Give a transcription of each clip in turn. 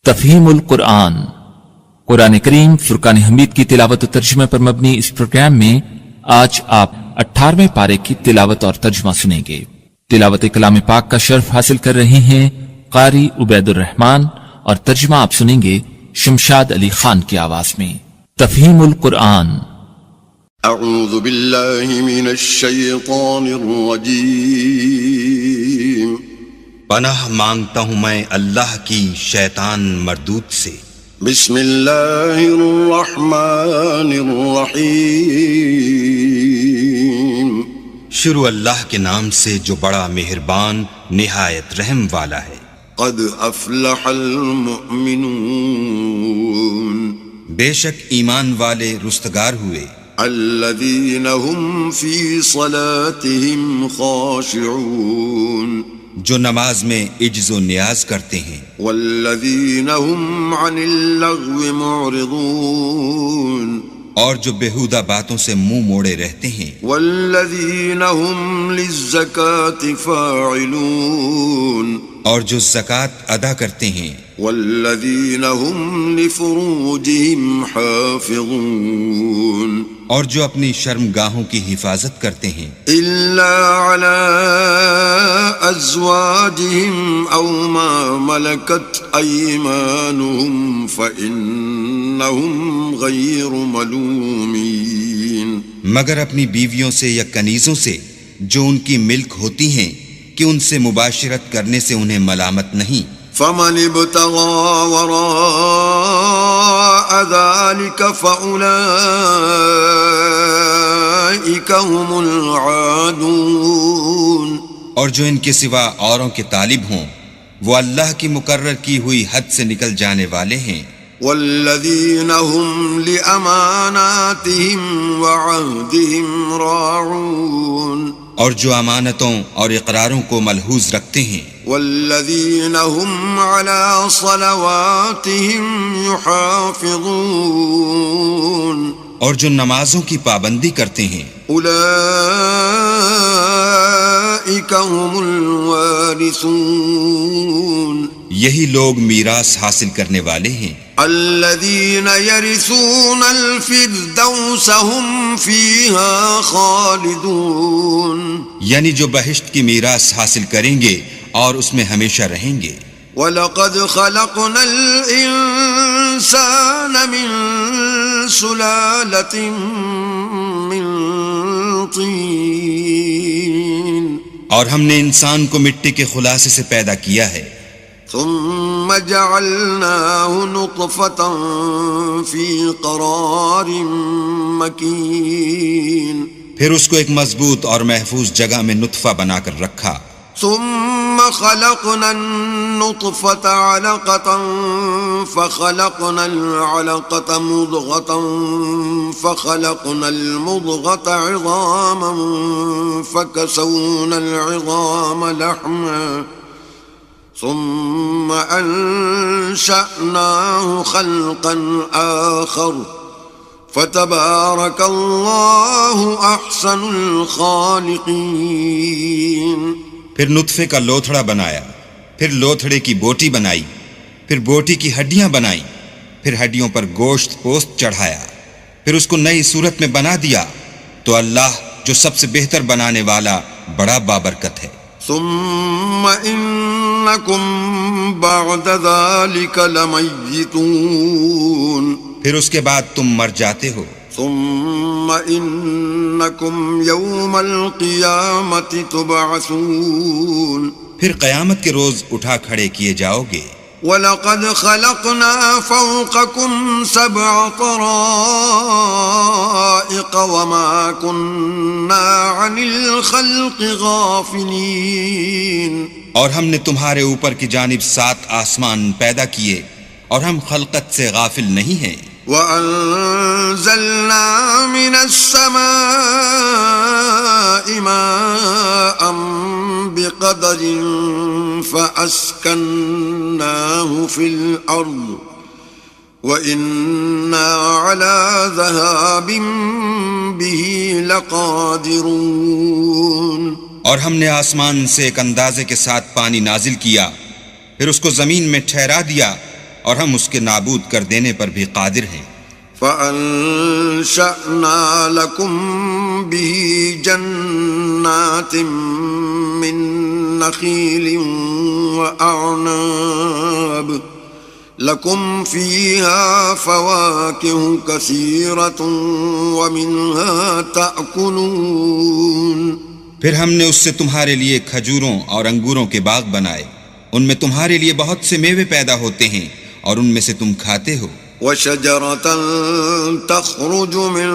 تفہیم القرآن، قرآن کریم فرقان حمید کی تلاوت و ترجمہ پر مبنی اس پروگرام میں آج آپ 18ویں پارے کی تلاوت اور ترجمہ سنیں گے۔ تلاوت کلام پاک کا شرف حاصل کر رہے ہیں قاری عبید الرحمن، اور ترجمہ آپ سنیں گے شمشاد علی خان کی آواز میں۔ تفہیم القرآن۔ اعوذ باللہ من الشیطان الرجیم۔ پناہ مانگتا ہوں میں اللہ کی شیطان مردود سے۔ بسم اللہ الرحمن الرحیم۔ شروع اللہ کے نام سے جو بڑا مہربان نہایت رحم والا ہے۔ قد افلح المؤمنون۔ بے شک ایمان والے رستگار ہوئے۔ الذین هم فی صلاتهم خاشعون۔ جو نماز میں عجز و نیاز کرتے ہیں۔ والذین هم عن اللغو معرضون۔ اور جو بیہودہ باتوں سے منہ موڑے رہتے ہیں۔ والذین هم للزکاة فاعلون۔ اور جو زکوٰۃ ادا کرتے ہیں۔ والذین هم لفروجهم حافظون۔ اور جو اپنی شرمگاہوں کی حفاظت کرتے ہیں۔ الا علی ازواجهم او ما ملکت ایمانهم فانہم غیر ملومین۔ مگر اپنی بیویوں سے یا کنیزوں سے جو ان کی ملک ہوتی ہیں کہ ان سے مباشرت کرنے سے انہیں ملامت نہیں۔ فمن ابتغى وراء ذلك فأولئك هم العادون۔ اور جو ان کے سوا اوروں کے طالب ہوں وہ اللہ کی مقرر کی ہوئی حد سے نکل جانے والے ہیں۔ والذین هم لأماناتهم وعهدهم راعون۔ اور جو امانتوں اور اقراروں کو ملحوظ رکھتے ہیں۔ والذین هم علی صلواتهم یحافظون۔ اور جو نمازوں کی پابندی کرتے ہیں۔ اولئک هم الوارثون۔ یہی لوگ میراث حاصل کرنے والے ہیں۔ الذین یرثون الفردوس هم فیہا خالدون۔ یعنی جو بہشت کی میراث حاصل کریں گے اور اس میں ہمیشہ رہیں گے۔ وَلَقَدْ خَلَقْنَا الْإِنسَانَ مِنْ سُلَالَةٍ مِّن طِينٍ۔ اور ہم نے انسان کو مٹی کے خلاصے سے پیدا کیا ہے۔ ثم جعلناه نطفة في قرار مكين۔ پھر اس کو ایک مضبوط اور محفوظ جگہ میں نطفہ بنا کر رکھا۔ ثم خلقنا النطفة علقة فخلقنا العلقة مضغة فخلقنا المضغة عظاما فكسونا العظام لحما ثم أنشأناه خلقا آخر فتبارك الله أحسن الخالقين۔ پھر نطفے کا لوتھڑا بنایا، پھر لوتھڑے کی بوٹی بنائی، پھر بوٹی کی ہڈیاں بنائیں، پھر ہڈیوں پر گوشت پوست چڑھایا، پھر اس کو نئی صورت میں بنا دیا، تو اللہ جو سب سے بہتر بنانے والا بڑا بابرکت ہے۔ ثم انکم بعد ذلك لمیتون۔ پھر اس کے بعد تم مر جاتے ہو۔ ثم انکم یوم القیامت تبعثون۔ پھر قیامت کے روز اٹھا کھڑے کیے جاؤ گے۔ وَلَقَدْ خَلَقْنَا فَوْقَكُمْ سَبْعَ طَرَائِقَ وَمَا كُنَّا عَنِ الْخَلْقِ غَافِلِينَ۔ اور ہم نے تمہارے اوپر کی جانب 7 آسمان پیدا کیے اور ہم خلقت سے غافل نہیں ہیں۔ وَأَنزَلْنَا مِنَ السَّمَاءِ مَاءً بِقَدَرٍ فَأَسْكَنَّاهُ فِي الْأَرْضِ وَإِنَّا عَلَى ذَهَابٍ بِهِ لَقَادِرُونَ۔ اور ہم نے آسمان سے ایک اندازے کے ساتھ پانی نازل کیا، پھر اس کو زمین میں ٹھہرا دیا، اور ہم اس کے نابود کر دینے پر بھی قادر ہیں۔ فأنشأنا لكم به جنات من نخيل وأعناب لكم فيها فواكه كثيرة ومنها تأكلون۔ پھر ہم نے اس سے تمہارے لیے کھجوروں اور انگوروں کے باغ بنائے، ان میں تمہارے لیے بہت سے میوے پیدا ہوتے ہیں اور ان میں سے تم کھاتے ہو۔ وشجرة تخرج من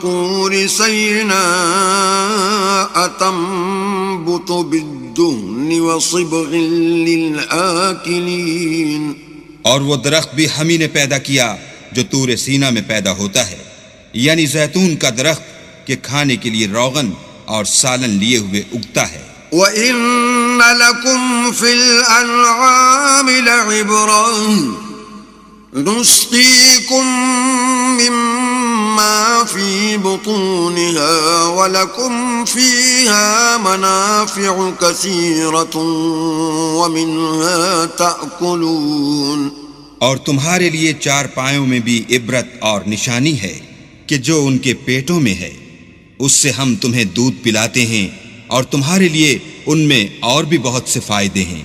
طور سيناء تنبت بالدهن وصبغ للآكلين۔ اور وہ درخت بھی ہم ہی نے پیدا کیا جو طور سینا میں پیدا ہوتا ہے، یعنی زیتون کا درخت کہ کھانے کے لیے روغن اور سالن لیے ہوئے اگتا ہے۔ وَإِنَّ لَكُمْ فِي الْأَنْعَامِ لَعِبْرَةً نُسْقِيكُم مِّمَّا فِي بُطُونِهَا وَلَكُمْ فِيهَا مَنَافِعُ كَثِيرَةٌ وَمِنْهَا تَأْكُلُونَ۔ اور تمہارے لیے چار پایوں میں بھی عبرت اور نشانی ہے کہ جو ان کے پیٹوں میں ہے، اس سے ہم تمہیں دودھ پلاتے ہیں اور تمہارے لیے ان میں اور بھی بہت سے فائدے ہیں،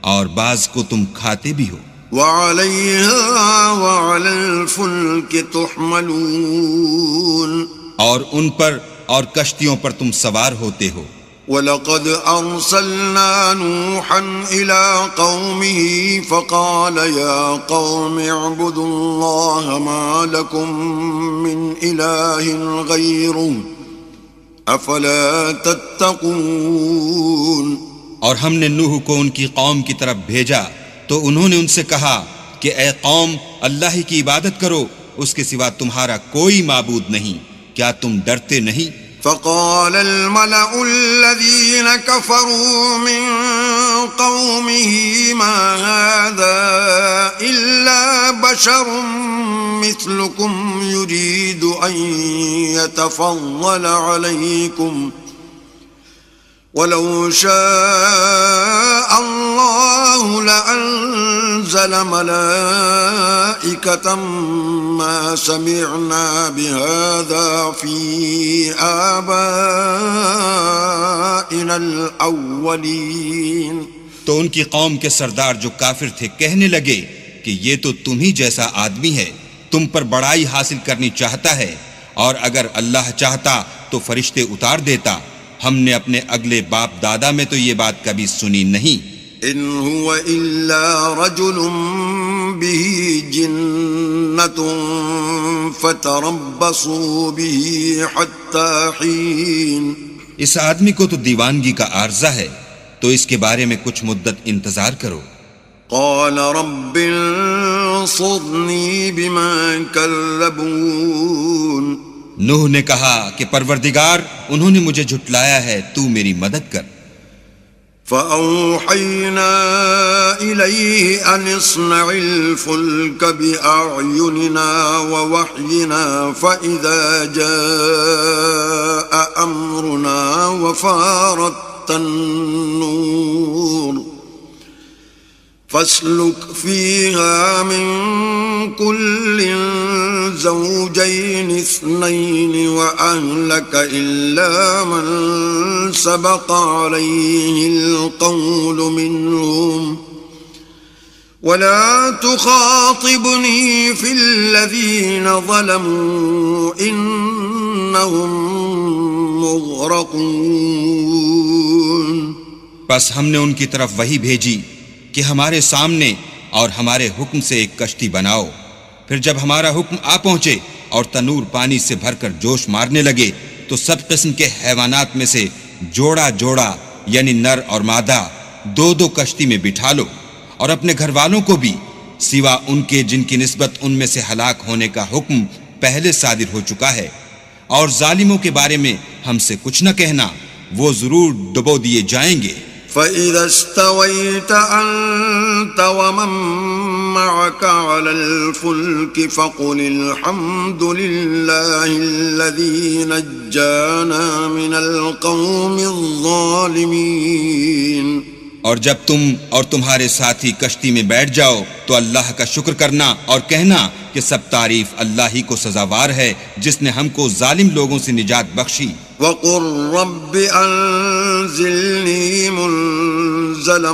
اور بعض کو تم کھاتے بھی ہو۔ وَعَلَيْهَا وَعَلَى الْفُلْكِ تُحْمَلُونَ۔ اور ان پر اور کشتیوں پر تم سوار ہوتے ہو۔ وَلَقَدْ أَرْسَلْنَا نُوحًا إِلَىٰ قَوْمِهِ فَقَالَ يَا قَوْمِ اعْبُدُوا اللَّهَ مَا لَكُم مِّنْ إِلَٰهٍ غَيْرُهُ أَفَلَا تَتَّقُونَ۔ اور ہم نے نوح کو ان کی قوم کی طرف بھیجا تو انہوں نے ان سے کہا کہ اے قوم، اللہ ہی کی عبادت کرو، اس کے سوا تمہارا کوئی معبود نہیں، کیا تم ڈرتے نہیں؟ فقال الملأ الذين كفروا من قومه ما هذا إلا بشر مثلكم يريد أن يتفضل عليكم ولو شاء الله لأنزل ملائكة ما سمعنا بهذا في آبائنا الأولين۔ تو ان کی قوم کے سردار جو کافر تھے کہنے لگے کہ یہ تو تم ہی جیسا آدمی ہے، تم پر بڑائی حاصل کرنی چاہتا ہے، اور اگر اللہ چاہتا تو فرشتے اتار دیتا، ہم نے اپنے اگلے باپ دادا میں تو یہ بات کبھی سنی نہیں۔ ان هو الا رجل به جنة فتربصوا به حتى حين۔ اس آدمی کو تو دیوانگی کا عارضہ ہے، تو اس کے بارے میں کچھ مدت انتظار کرو۔ قال رب انصرني بما كذبون۔ نوح نے کہا کہ پروردگار، انہوں نے مجھے جھٹلایا ہے، تو میری مدد کر۔ فأوحينا إليه أن اصنع الفلك بأعيننا ووحينا فإذا جاء أمرنا وفارت النور فاسلك فيها من كل زوجين اثنين وأهلك إلا من سبق عليه القول منهم ولا تخاطبني في الذين ظلموا إنهم مغرقون۔ بس ہم نے ان کی طرف وحی بھیجی کہ ہمارے سامنے اور ہمارے حکم سے ایک کشتی بناؤ، پھر جب ہمارا حکم آ پہنچے اور تنور پانی سے بھر کر جوش مارنے لگے تو سب قسم کے حیوانات میں سے جوڑا جوڑا یعنی نر اور مادہ دو دو کشتی میں بٹھا لو، اور اپنے گھر والوں کو بھی سوا ان کے جن کی نسبت ان میں سے ہلاک ہونے کا حکم پہلے صادر ہو چکا ہے، اور ظالموں کے بارے میں ہم سے کچھ نہ کہنا، وہ ضرور ڈبو دیے جائیں گے۔ فَإِذَا اسْتَوَيْتَ أَنْتَ وَمَن مَّعَكَ عَلَى الْفُلْكِ فَقُلِ الْحَمْدُ لِلَّهِ الَّذِي نَجَّانَا مِنَ الْقَوْمِ الظَّالِمِينَ۔ اور جب تم اور تمہارے ساتھی کشتی میں بیٹھ جاؤ تو اللہ کا شکر کرنا اور کہنا کہ سب تعریف اللہ ہی کو سزاوار ہے جس نے ہم کو ظالم لوگوں سے نجات بخشی. وَقُلْ رَبِّ أَنزِلْنِي مُنزَلًا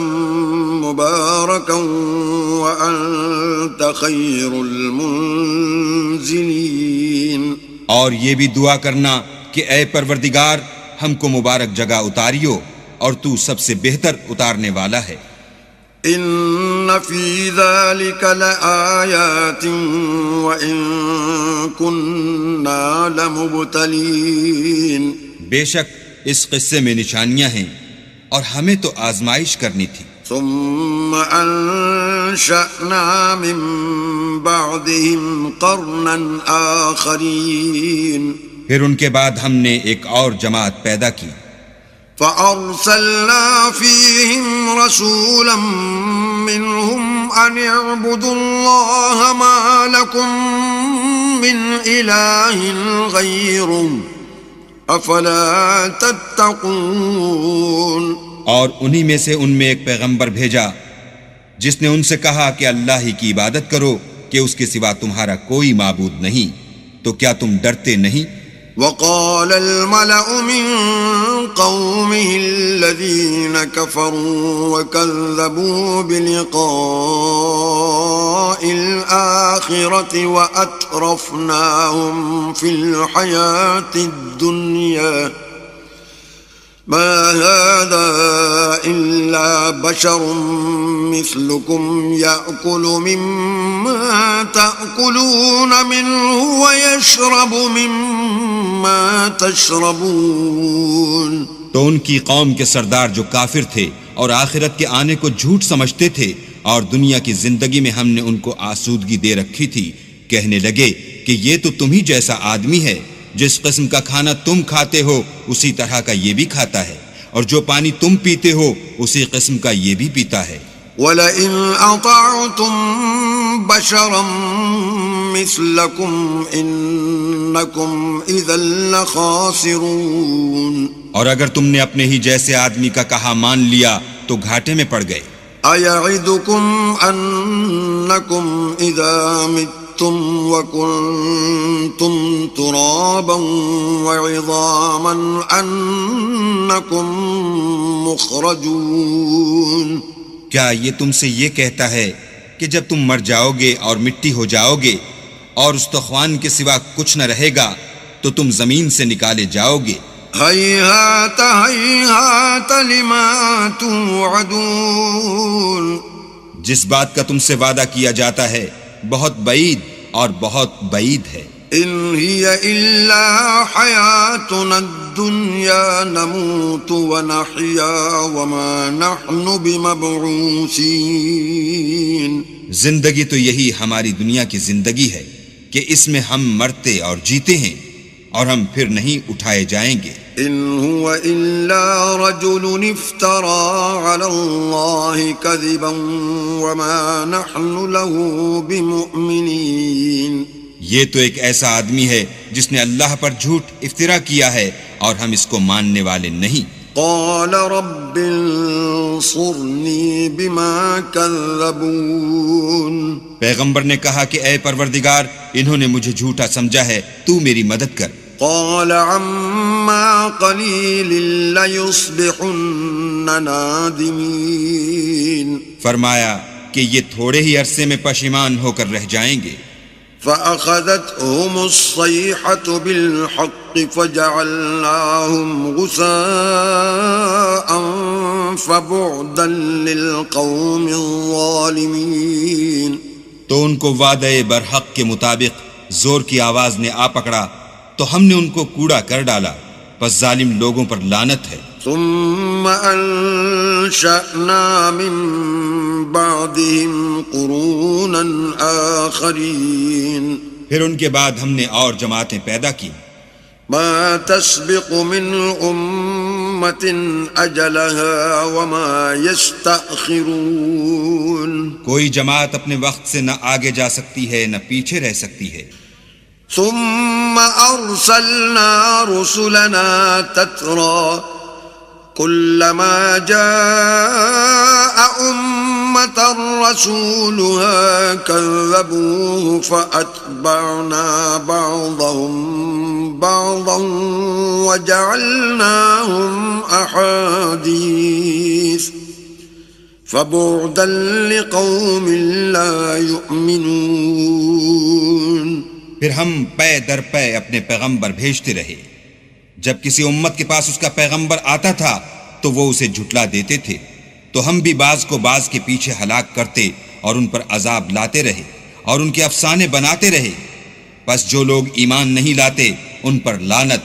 مُبَارَكًا وَأَنْتَ خَيْرُ الْمُنزِلِينَ. اور یہ بھی دعا کرنا کہ اے پروردگار ہم کو مبارک جگہ اتاریو اور تو سب سے بہتر اتارنے والا ہے. إِنَّ فِي ذَلِكَ لَآيَاتٍ وَإِن كُنَّا لَمُبْتَلِينَ. بے شک اس قصے میں نشانیاں ہیں اور ہمیں تو آزمائش کرنی تھی. ثُمَّ أَنشَأْنَا مِن بَعْدِهِمْ قَرْنًا آخَرِينَ. پھر ان کے بعد ہم نے ایک اور جماعت پیدا کی. فَأَرْسَلْنَا فِيهِمْ رَسُولًا مِّنْهُمْ أَنِ اعْبُدُوا اللَّهَ مَا لَكُمْ مِنْ إِلَٰهٍ غَيْرُهُ أَفَلَا تَتَّقُونَ. اور انہی میں سے ان میں ایک پیغمبر بھیجا جس نے ان سے کہا کہ اللہ ہی کی عبادت کرو کہ اس کے سوا تمہارا کوئی معبود نہیں، تو کیا تم ڈرتے نہیں؟ وقال الملأ من قومه الذين كفروا وكذبوا بلقاء الآخرة وأترفناهم في الحياة الدنيا ما هذا إلا بشر مثلكم يأكل مما تأكلون منه ويشرب مما تشربون. تو ان کی قوم کے سردار جو کافر تھے اور آخرت کے آنے کو جھوٹ سمجھتے تھے اور دنیا کی زندگی میں ہم نے ان کو آسودگی دے رکھی تھی، کہنے لگے کہ یہ تو تم ہی جیسا آدمی ہے، جس قسم کا کھانا تم کھاتے ہو اسی طرح کا یہ بھی کھاتا ہے، اور جو پانی تم پیتے ہو اسی قسم کا یہ بھی پیتا ہے. وَلَئِنْ أَطَعْتُمْ بَشَرًا مِثْلَكُمْ إِنَّكُمْ إِذًا لَخَاسِرُونَ. اور اگر تم نے اپنے ہی جیسے آدمی کا کہا مان لیا تو گھاٹے میں پڑ گئے. أَيَعِدُكُمْ أَنَّكُمْ إِذَا مِتُّمْ وَكُنْتُمْ تُرَابًا وَعِظَامًا أَنَّكُمْ مُخْرَجُونَ. کیا یہ تم سے یہ کہتا ہے کہ جب تم مر جاؤ گے اور مٹی ہو جاؤ گے اور استخوان کے سوا کچھ نہ رہے گا تو تم زمین سے نکالے جاؤ گے؟ هَيْهَاتَ هَيْهَاتَ لِمَا تُوعَدُونَ. جس بات کا تم سے وعدہ کیا جاتا ہے بہت بعید اور بہت بعید ہے. إِنْ هِيَ إِلَّا حَيَاتُنَا الدُّنْيَا نَمُوتُ وَنَحْيَا وَمَا نَحْنُ بِمَبْعُوثِينَ. زندگی تو یہی ہماری دنیا کی زندگی ہے کہ اس میں ہم مرتے اور جیتے ہیں اور ہم پھر نہیں اٹھائے جائیں گے. إِنْ هُوَ إِلَّا رَجُلٌ افْتَرَى عَلَى اللَّهِ كَذِبًا وَمَا نَحْنُ لَهُ بِمُؤْمِنِينَ. یہ تو ایک ایسا آدمی ہے جس نے اللہ پر جھوٹ افطرا کیا ہے اور ہم اس کو ماننے والے نہیں. قَالَ رَبِّ انصُرْنِي بِمَا كَذَّبُونَ. پیغمبر نے کہا کہ اے پروردگار انہوں نے مجھے جھوٹا سمجھا ہے، تو میری مدد کر. قال عما قليل ليصبحن نادمين. فرمایا کہ یہ تھوڑے ہی عرصے میں پشیمان ہو کر رہ جائیں گے. فأخذتهم الصيحة بالحق فجعلناهم غثاء فبعدا للقوم الظالمين. تو ان کو وعدے برحق کے مطابق زور کی آواز نے آ پکڑا تو ہم نے ان کو کوڑا کر ڈالا، پس ظالم لوگوں پر لعنت ہے. ثم أنشأنا من بعدهم قرونا آخرين. پھر ان کے بعد ہم نے اور جماعتیں پیدا کی. ما تسبق من أمة أجلها وما يستأخرون. کوئی جماعت اپنے وقت سے نہ آگے جا سکتی ہے نہ پیچھے رہ سکتی ہے. ثم أرسلنا رسلنا تترى كلما جاء أمة رسولها كذبوه فأتبعنا بعضهم بعضا وجعلناهم أحاديث فبعدا لقوم لا يؤمنون. پھر ہم پے در پے اپنے پیغمبر بھیجتے رہے. جب کسی امت کے پاس اس کا پیغمبر آتا تھا تو وہ اسے جھٹلا دیتے تھے، تو ہم بھی بعض کو بعض کے پیچھے ہلاک کرتے اور ان پر عذاب لاتے رہے اور ان کے افسانے بناتے رہے. بس جو لوگ ایمان نہیں لاتے ان پر لعنت.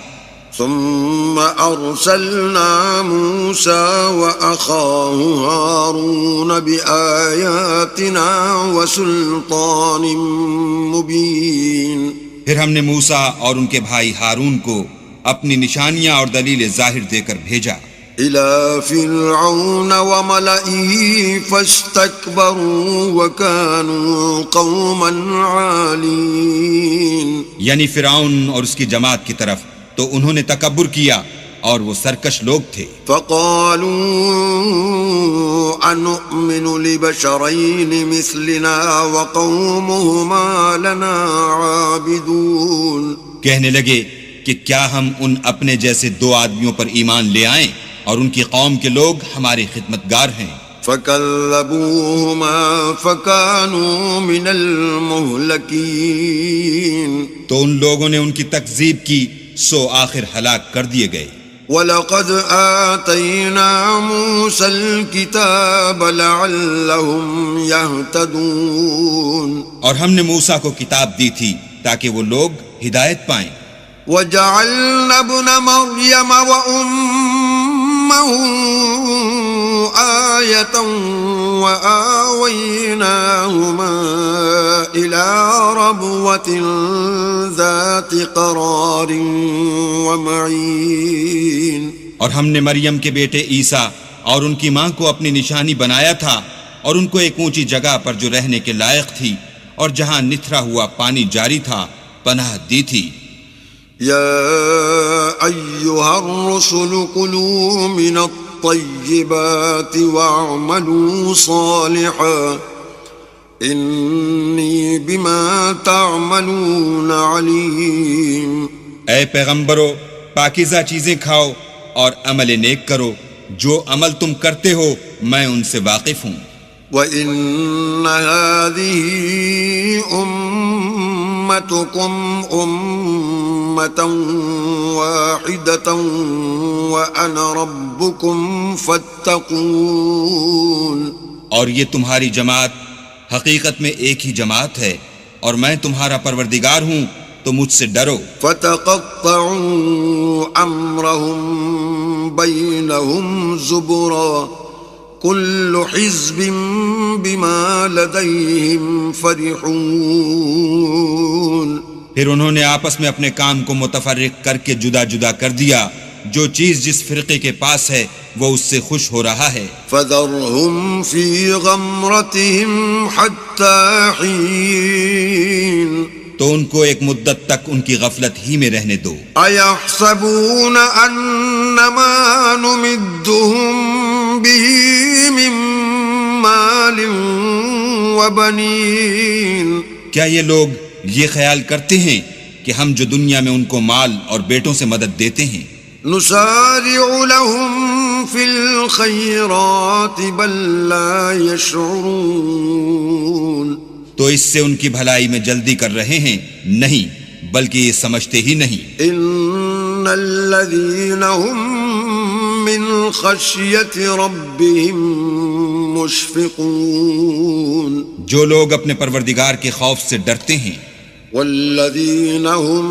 ثم أرسلنا موسى وأخاه هارون بآياتنا وسلطان مبين. پھر ہم نے موسیٰ اور ان کے بھائی ہارون کو اپنی نشانیاں اور دلیل ظاہر دے کر بھیجا. إلى فرعون وملئه فاستكبروا وكانوا قوما عالين. یعنی فرعون اور اس کی جماعت کی طرف، تو انہوں نے تکبر کیا اور وہ سرکش لوگ تھے. فقالوا أنؤمن لبشرين مثلنا وقومهما لنا عابدون. کہنے لگے کہ کیا ہم ان اپنے جیسے دو آدمیوں پر ایمان لے آئیں اور ان کی قوم کے لوگ ہمارے خدمتگار ہیں. فكذبوهما فكانوا من المهلكين. تو ان لوگوں نے ان کی تکذیب کی سو آخر ہلاک کر دیے گئے. وَلَقَدْ آتَيْنَا مُوسَى الْكِتَابَ لَعَلَّهُمْ يَهْتَدُونَ. اور ہم نے موسیٰ کو کتاب دی تھی تاکہ وہ لوگ ہدایت پائیں. وَجَعَلْنَا ابْنَ مَرْيَمَ وَأُمَّهُ آيَةً وَآوَيْنَاهُمَا إِلَى رَبْوَةٍ ذَاتِ قَرَارٍ وَمَعِينٍ. اور ہم نے مریم کے بیٹے عیسیٰ اور ان کی ماں کو اپنی نشانی بنایا تھا اور ان کو ایک اونچی جگہ پر جو رہنے کے لائق تھی اور جہاں نتھرا ہوا پانی جاری تھا پناہ دی تھی. يا أيها الرسل كلوا من الطيبات واعملوا صالحا إني بما تعملون عليم. اے پیغمبرو، پاکیزہ چیزیں کھاؤ اور عمل نیک کرو، جو عمل تم کرتے ہو میں ان سے واقف ہوں. وَإِنَّ هَذِهِ أُمَّتُكُمْ أُمَّةً وَاحِدَةً وَأَنَا رَبُّكُمْ فَاتَّقُونِ. اور یہ تمہاری جماعت حقیقت میں ایک ہی جماعت ہے اور میں تمہارا پروردگار ہوں، تو مجھ سے ڈرو. فَتَقَطَّعُوا أَمْرَهُمْ بَيْنَهُمْ زُبُرًا كُلُّ حِزْبٍ بِمَا لَدَيْهِمْ فَرِحُونَ. پھر انہوں نے آپس میں اپنے کام کو متفرق کر کے جدا جدا کر دیا. جو چیز جس فرقے کے پاس ہے وہ اس سے خوش ہو رہا ہے. فَذَرْهُمْ فِي غَمْرَتِهِمْ حَتَّى حِينٍ. تو ان کو ایک مدت تک ان کی غفلت ہی میں رہنے دو. أَيَحْسَبُونَ أَنَّمَا نُمِدُّهُمْ بِهِ مِن مَّالٍ وَبَنِينَ. کیا یہ لوگ یہ خیال کرتے ہیں کہ ہم جو دنیا میں ان کو مال اور بیٹوں سے مدد دیتے ہیں نُسَارِعُ لَهُمْ فِي الْخَيْرَاتِ بَل لَّا يَشْعُرُونَ. تو اس سے ان کی بھلائی میں جلدی کر رہے ہیں؟ نہیں، بلکہ یہ سمجھتے ہی نہیں. إِنَّ الَّذِينَ هُم مِّنْ خَشْيَةِ رَبِّهِم مُشْفِقُونَ. جو لوگ اپنے پروردگار کے خوف سے ڈرتے ہیں. وَالَّذِينَ هُم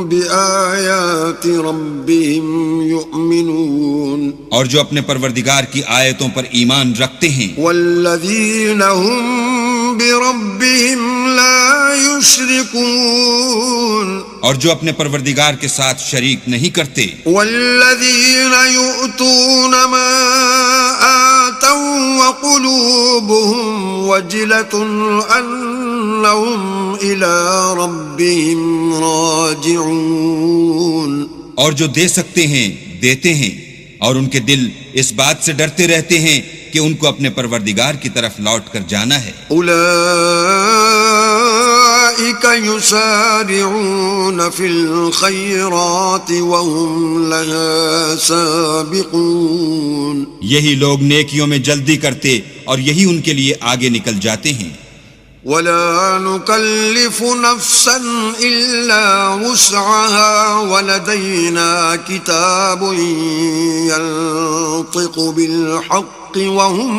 بِآيَاتِ رَبِّهِمْ يُؤْمِنُونَ. اور جو اپنے پروردگار کی آیتوں پر ایمان رکھتے ہیں. وَالَّذِينَ هُم بِرَبِّهِمْ لَا يُشْرِكُونَ. اور جو اپنے پروردگار کے ساتھ شریک نہیں کرتے. وَالَّذِينَ يُؤْتُونَ مَا آتَوْا وَقُلُوبُهُمْ وَجِلَةٌ أَنَّهُمْ إِلَى رَبِّهِمْ رَاجِعُونَ. اور جو دے سکتے ہیں دیتے ہیں اور ان کے دل اس بات سے ڈرتے رہتے ہیں کہ ان کو اپنے پروردگار کی طرف لوٹ کر جانا ہے. اولئک یسارعون فی الخیرات وهم لها سابقون. یہی لوگ نیکیوں میں جلدی کرتے اور یہی ان کے لیے آگے نکل جاتے ہیں. ولا نكلف نفسا إلا وسعها ولدينا كتاب ينطق بالحق وهم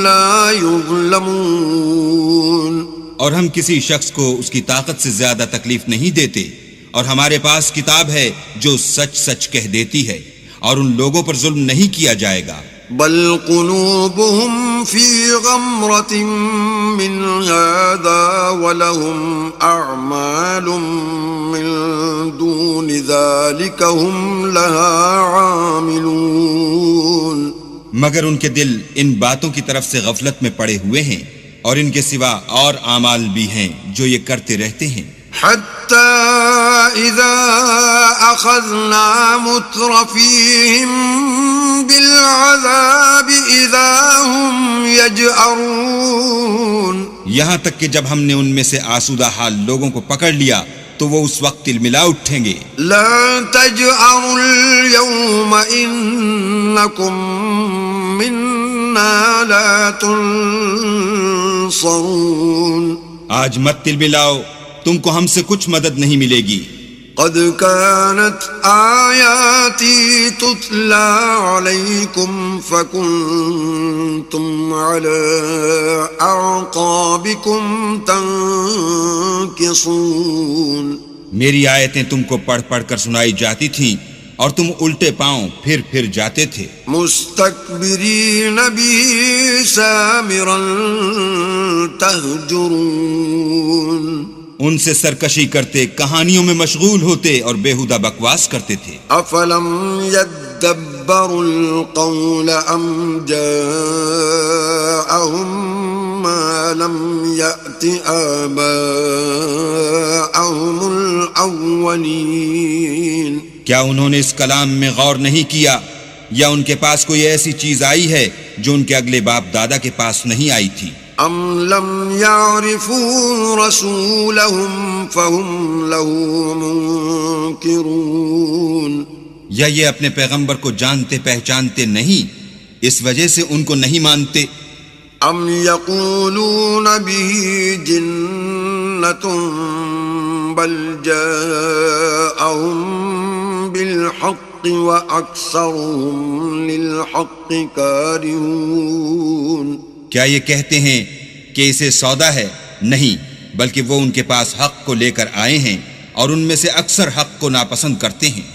لا يظلمون. اور ہم کسی شخص کو اس کی طاقت سے زیادہ تکلیف نہیں دیتے، اور ہمارے پاس کتاب ہے جو سچ سچ کہہ دیتی ہے، اور ان لوگوں پر ظلم نہیں کیا جائے گا. بل قلوبهم في غمرة من هذا ولهم أعمال من دون ذلك هم لها عاملون. مگر ان کے دل ان باتوں کی طرف سے غفلت میں پڑے ہوئے ہیں، اور ان کے سوا اور اعمال بھی ہیں جو یہ کرتے رہتے ہیں. حتى إذا أخذنا مترفيهم بالعذاب إذا هم يجأرون. یہاں تک کہ جب ہم نے ان میں سے آسودہ حال لوگوں کو پکڑ لیا تو وہ اس وقت تلملا اٹھیں گے. لا تجأروا اليوم إنكم منا لا تنصرون. آج مت تلملاؤ، تم کو ہم سے کچھ مدد نہیں ملے گی. قد كانت آياتي تتلى عليكم فكنتم على أعقابكم تنكصون. میری آیتیں تم کو پڑھ پڑھ کر سنائی جاتی تھیں اور تم الٹے پاؤں پھر جاتے تھے. مستكبرين به سامرا تهجرون. ان سے سرکشی کرتے، کہانیوں میں مشغول ہوتے اور بےہودہ بکواس کرتے تھے. افلم يدبروا القول ام جاءهم ما لم يأت آباءهم الاولین. کیا انہوں نے اس کلام میں غور نہیں کیا، یا ان کے پاس کوئی ایسی چیز آئی ہے جو ان کے اگلے باپ دادا کے پاس نہیں آئی تھی؟ ام لم يعرفوا رسولهم فهم له منكرون. یا یہ اپنے پیغمبر کو جانتے پہچانتے نہیں، اس وجہ سے ان کو نہیں مانتے؟ ام يقولون به جنة بل جاءهم بالحق وأكثرهم للحق كارهون. کیا یہ کہتے ہیں کہ اسے سودا ہے؟ نہیں، بلکہ وہ ان کے پاس حق کو لے کر آئے ہیں اور ان میں سے اکثر حق کو ناپسند کرتے ہیں.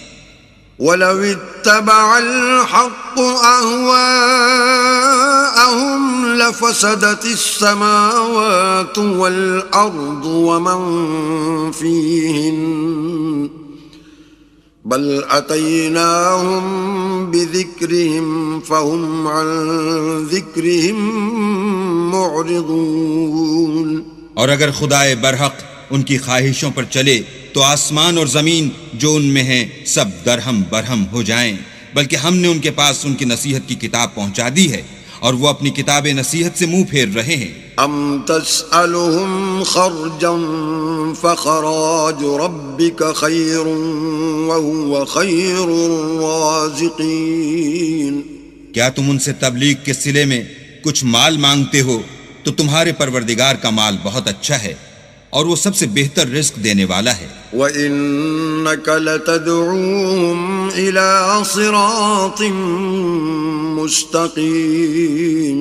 وَلَوِ اتَّبَعَ الْحَقُّ أَهْوَاءَهُمْ لَفَسَدَتِ السَّمَاوَاتُ وَالْأَرْضُ وَمَنْ فِيهِنَّ بل أتيناهم بذكرهم فهم عن ذكرهم معرضون. اور اگر خدائے برحق ان کی خواہشوں پر چلے تو آسمان اور زمین جو ان میں ہیں سب درہم برہم ہو جائیں، بلکہ ہم نے ان کے پاس ان کی نصیحت کی کتاب پہنچا دی ہے اور وہ اپنی کتاب نصیحت سے منہ پھیر رہے ہیں. ام تسألهم خرجا فخراج ربك خير وهو خير الرازقين. کیا تم ان سے تبلیغ کے صلے میں کچھ مال مانگتے ہو تو تمہارے پروردگار کا مال بہت اچھا ہے اور وہ سب سے بہتر رزق دینے والا ہے. وَإِنَّكَ لَتَدْعُوهُمْ إِلَى صِرَاطٍ مُسْتَقِيمٍ.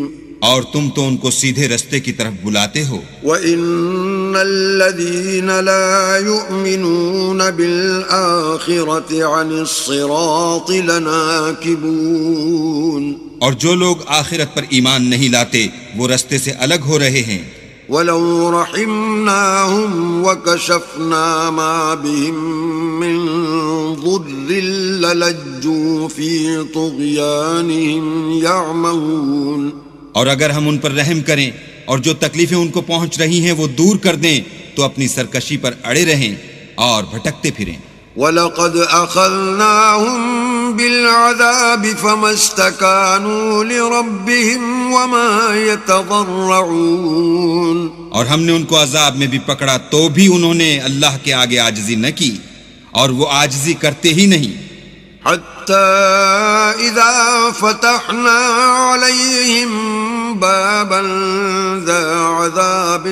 اور تم تو ان کو سیدھے رستے کی طرف بلاتے ہو. وَإِنَّ الَّذِينَ لَا يُؤْمِنُونَ بِالْآخِرَةِ عَنِ الصِّرَاطِ لَنَاكِبُونَ. اور جو لوگ آخرت پر ایمان نہیں لاتے وہ رستے سے الگ ہو رہے ہیں. وَلَوْ رَحِمْنَاهُمْ وَكَشَفْنَا مَا بِهِمْ مِنْ ضُرٍّ لَلَجُّوا فِي طُغْيَانِهِمْ يَعْمَهُونَ. اور اگر ہم ان پر رحم کریں اور جو تکلیفیں ان کو پہنچ رہی ہیں وہ دور کر دیں تو اپنی سرکشی پر اڑے رہیں اور بھٹکتے پھریں. وَلَقَدْ أَخَذْنَاهُمْ بالعذاب فما استكانوا لربهم وما يتضرعون. اور ہم نے ان کو عذاب میں بھی پکڑا تو بھی انہوں نے اللہ کے آگے عاجزی نہ کی اور وہ عاجزی کرتے ہی نہیں. حتى إذا فتحنا عليهم بابا ذا عذاب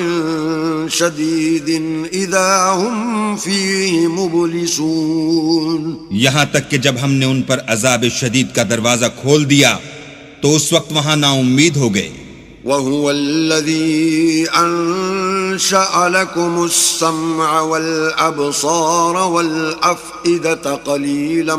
شديد إذا هم فيه مبلسون. یہاں تک کہ جب ہم نے ان پر عذاب شدید کا دروازہ کھول دیا تو اس وقت وہاں نا امید ہو گئے. وهو الذي أنشأ لكم السمع والأبصار والأفئدة قليلا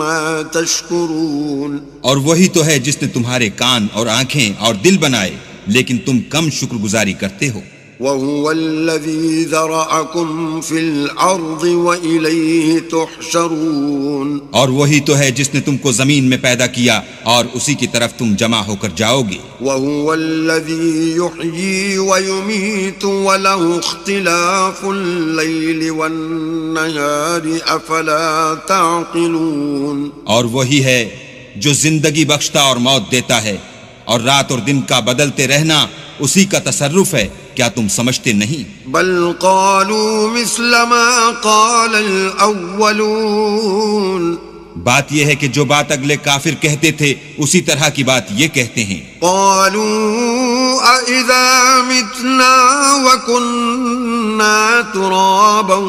ما تشكرون. اور وہی تو ہے جس نے تمہارے کان اور آنکھیں اور دل بنائے لیکن تم کم شکر گزاری کرتے ہو. وهو الذي ذرأكم في الأرض وإليه تحشرون. اور وہی تو ہے جس نے تم کو زمین میں پیدا کیا اور اسی کی طرف تم جمع ہو کر جاؤ گے. وهو الذي يحيي ويميت وله اختلاف الليل والنهار أفلا تعقلون. اور وہی ہے جو زندگی بخشتا اور موت دیتا ہے اور رات اور دن کا بدلتے رہنا اسی کا تصرف ہے. کیا تم سمجھتے نہیں؟ بل قالوا مثل ما قال الأولون. بات یہ ہے کہ جو بات اگلے کافر کہتے تھے اسی طرح کی بات یہ کہتے ہیں. قالوا أإذا متنا وكنا ترابا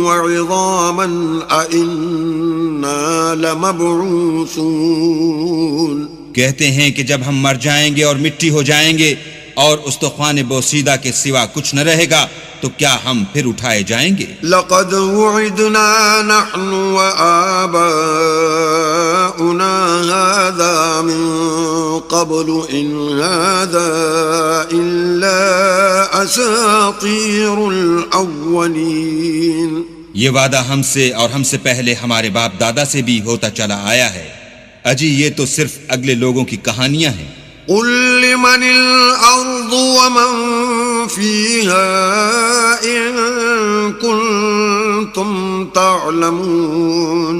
وعظاما أإنا لمبعوثون. کہتے ہیں کہ جب ہم مر جائیں گے اور مٹی ہو جائیں گے اور استخوان بوسیدہ کے سوا کچھ نہ رہے گا تو کیا ہم پھر اٹھائے جائیں گے؟ لقد وعدنا نحن وآباؤنا هذا من قبل إن هذا إلا أساطير الأولين. یہ وعدہ ہم سے اور ہم سے پہلے ہمارے باپ دادا سے بھی ہوتا چلا آیا ہے. اجی یہ تو صرف اگلے لوگوں کی کہانیاں ہیں. قل لمن الأرض ومن فيها إن كنتم تعلمون.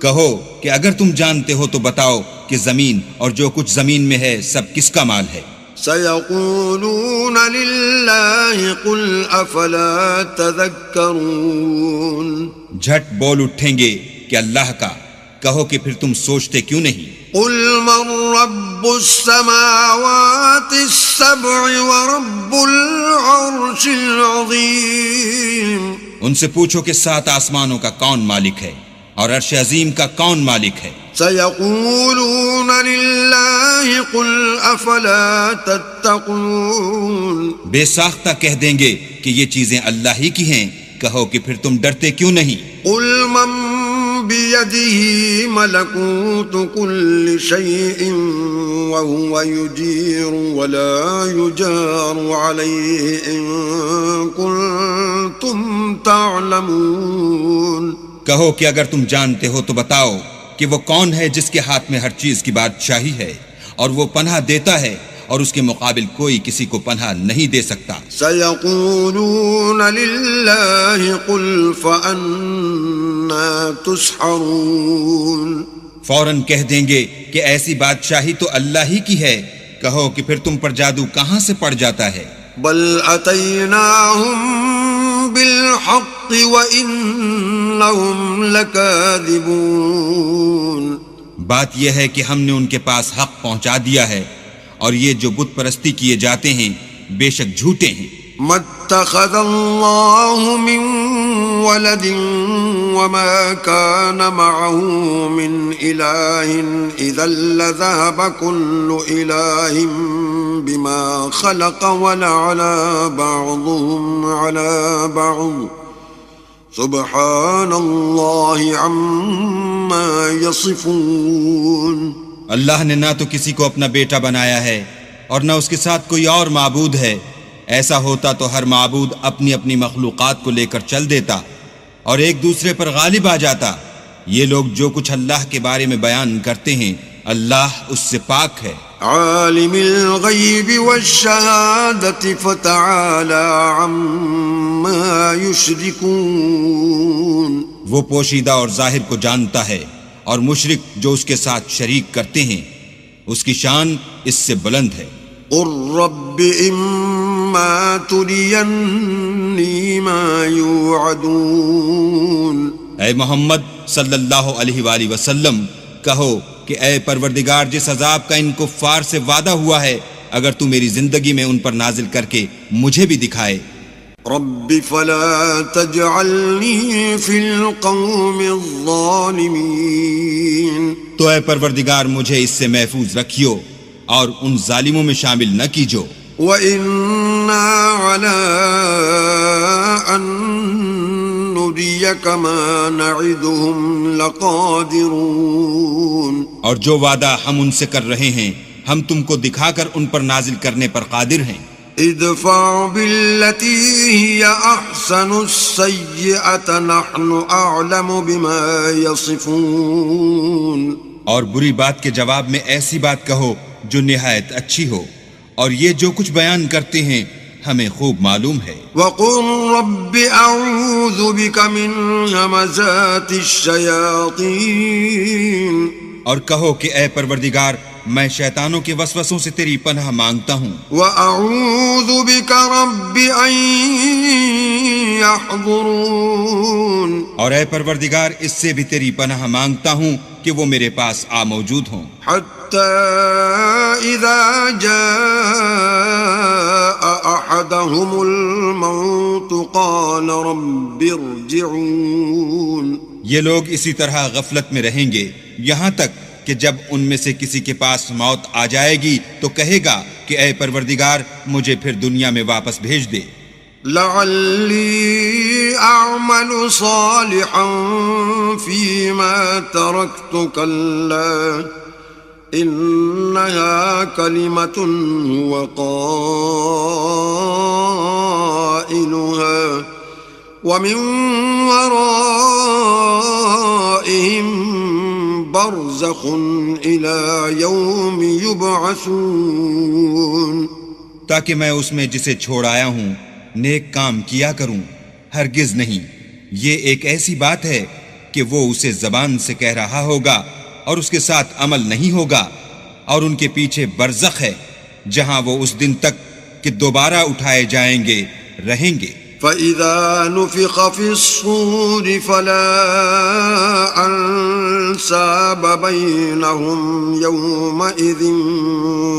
کہو کہ اگر تم جانتے ہو تو بتاؤ کہ زمین اور جو کچھ زمین میں ہے سب کس کا مال ہے؟ سيقولون لله قل أفلا تذكرون. جھٹ بول اٹھیں گے کہ اللہ کا. کہو کہ پھر تم سوچتے کیوں نہیں؟ قل من رب السماوات السبع ورب العرش العظيم. ان سے پوچھو کہ 7 آسمانوں کا کون مالک ہے اور عرش عظیم کا کون مالک ہے؟ سيقولون لله قل أفلا تتقون. بے ساختہ کہہ دیں گے کہ یہ چیزیں اللہ ہی کی ہیں. کہو کہ پھر تم ڈرتے کیوں نہیں؟ قل من بيده ملكوت كل شيء وهو يجير ولا يجار عليه إن كنتم تعلمون. کہو کہ اگر تم جانتے ہو تو بتاؤ کہ وہ کون ہے جس کے ہاتھ میں ہر چیز کی بادشاہی ہے اور وہ پناہ دیتا ہے اور اس کے مقابل کوئی کسی کو پناہ نہیں دے سکتا. سيقولون لله قل فأنا تسحرون. فوراً کہہ دیں گے کہ ایسی بادشاہی تو اللہ ہی کی ہے. کہو کہ پھر تم پر جادو کہاں سے پڑ جاتا ہے؟ بل أتيناهم بالحق وإنهم لكاذبون. بات یہ ہے کہ ہم نے ان کے پاس حق پہنچا دیا ہے اور یہ جو بت پرستی کیے جاتے ہیں بے شک جھوٹے ہیں. ما اتخذ الله من ولد وما كان معه من إله إذا لذهب كل إله بما خلق ولعلى بعضهم على بعض سبحان الله عما يصفون. اللہ نے نہ تو کسی کو اپنا بیٹا بنایا ہے اور نہ اس کے ساتھ کوئی اور معبود ہے. ایسا ہوتا تو ہر معبود اپنی اپنی مخلوقات کو لے کر چل دیتا اور ایک دوسرے پر غالب آ جاتا. یہ لوگ جو کچھ اللہ کے بارے میں بیان کرتے ہیں اللہ اس سے پاک ہے. عالم الغیب والشہادة فتعالی عما یشرکون. وہ پوشیدہ اور ظاہر کو جانتا ہے اور مشرک جو اس کے ساتھ شریک کرتے ہیں، اس کی شان اس سے بلند ہے۔ قل رب إما تريني ما يوعدون اے محمد صلی اللہ علیہ وآلہ وسلم کہو کہ اے پروردگار جس عذاب کا ان کفار سے وعدہ ہوا ہے اگر تو میری زندگی میں ان پر نازل کر کے مجھے بھی دکھائے۔ رب فلا تجعلني في القوم الظالمين تو اے پروردگار مجھے اس سے محفوظ رکھیو اور ان ظالموں میں شامل نہ کیجو۔ وَإِنَّا عَلَىٰ أَن نُّرِيَكَ مَا نَعِدُهُمْ لَقَادِرُونَ اور جو وعدہ ہم ان سے کر رہے ہیں ہم تم کو دکھا کر ان پر نازل کرنے پر قادر ہیں۔ ادفع بالتي هي أحسن السيئة نحن أعلم بما يصفون اور بری بات کے جواب میں ایسی بات کہو جو نہایت اچھی ہو، اور یہ جو کچھ بیان کرتے ہیں ہمیں خوب معلوم ہے۔ وقل رب أعوذ بك من همزات الشياطين اور کہو کہ اے پروردگار میں شیطانوں کے وسوسوں سے تیری پناہ مانگتا ہوں، وأعوذ بك رب أن يحضرون اور اے پروردگار اس سے بھی تیری پناہ مانگتا ہوں کہ وہ میرے پاس آ موجود ہوں، حتى إذا جاء أحدهم الموت قال رب ارجعون یہ لوگ اسی طرح غفلت میں رہیں گے یہاں تک کہ جب ان میں سے کسی کے پاس موت آ جائے گی تو کہے گا کہ اے پروردگار مجھے پھر دنیا میں واپس بھیج دے، لعلی اعمل صالحا فيما تركت كلا انها كلمة هو قائلها ومن ورائهم برزخ إلى يوم يبعثون تاکہ میں اس میں جسے چھوڑ آیا ہوں نیک کام کیا کروں، ہرگز نہیں، یہ ایک ایسی بات ہے کہ وہ اسے زبان سے کہہ رہا ہوگا اور اس کے ساتھ عمل نہیں ہوگا، اور ان کے پیچھے برزخ ہے جہاں وہ اس دن تک کہ دوبارہ اٹھائے جائیں گے رہیں گے۔ فَإِذَا نُفِخَ فِي الصُّورِ فَلَا أَنْسَابَ بَيْنَهُمْ يَوْمَئِذٍ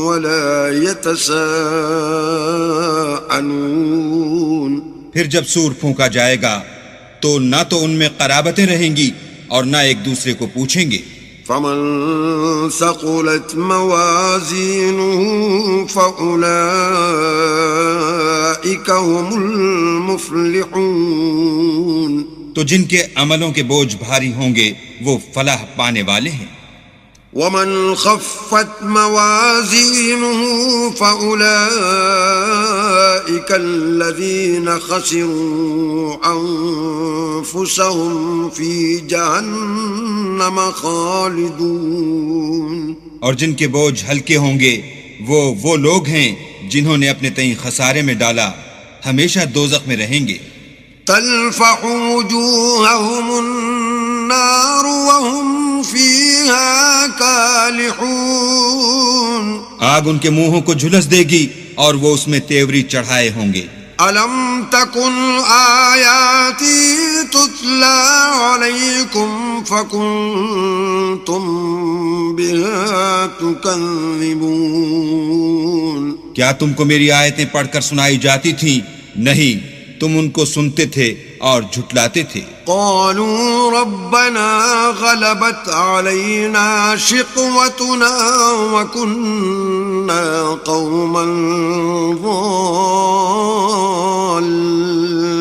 وَلَا يَتَسَاءَلُونَ پھر جب سور پھونکا جائے گا تو نہ تو ان میں قرابتیں رہیں گی اور نہ ایک دوسرے کو پوچھیں گے۔ فَمَنْ ثَقُلَتْ مَوَازِينُهُ فَأُولَئِكَ هُمُ الْمُفْلِحُونَ تو جن کے عملوں کے بوجھ بھاری ہوں گے وہ فلاح پانے والے ہیں۔ وَمَنْ خَفَّتْ مَوَازِينُهُ فَأُولَئِكَ الَّذِينَ خَسِرُوا أَنفُسَهُمْ فِي جَهَنَّمَ خَالِدُونَ اور جن کے بوجھ ہلکے ہوں گے وہ لوگ ہیں جنہوں نے اپنے تئیں خسارے میں ڈالا، ہمیشہ دوزخ میں رہیں گے۔ تلفح وجوههم النار وهم فيها كالحون آگ ان کے منہوں کو جھلس دے گی اور وہ اس میں تیوری چڑھائے ہوں گے۔ ألم تكن آياتي تتلى عليكم فكنتم بها تكذبون کیا تم کو میری آیتیں پڑھ کر سنائی جاتی تھیں؟ نہیں، تم ان کو سنتے تھے اور جھٹلاتے تھے۔ قالوا ربنا غلبت علينا شقوتنا وكنا قوما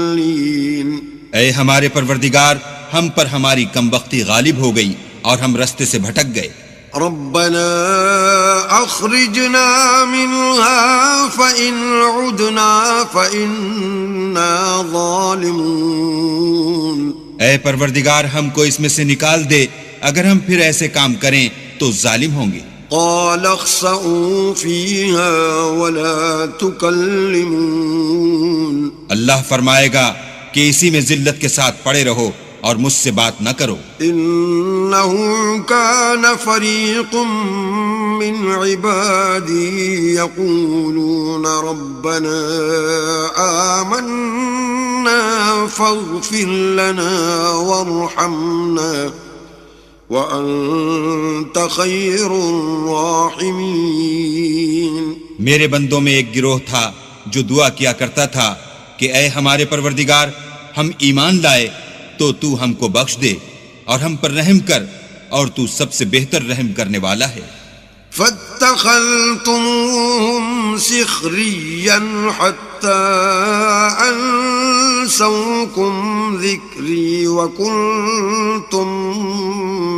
ضالين اے ہمارے پروردگار ہم پر ہماری کم بختی غالب ہو گئی اور ہم رستے سے بھٹک گئے۔ ربنا اخرجنا منها فإن عدنا فإنا ظالمون اے پروردگار ہم کو اس میں سے نکال دے، اگر ہم پھر ایسے کام کریں تو ظالم ہوں گے۔ قال اخسئوا فيها ولا تكلمون اللہ فرمائے گا کہ اسی میں ذلت کے ساتھ پڑے رہو اور مجھ سے بات نہ کرو. إنه كان فريق من عبادي يقولون ربنا آمنا فاغفر لنا وارحمنا وأنت خير الراحمين. میرے بندوں میں ایک گروہ تھا جو دعا کیا کرتا تھا کہ اے ہمارے پروردگار، ہم ایمان لائے تو تو ہم کو بخش دے اور ہم پر رحم کر، اور تو سب سے بہتر رحم کرنے والا ہے. فاتخذتموهم سخريا حتى أنسوكم ذكري وكنتم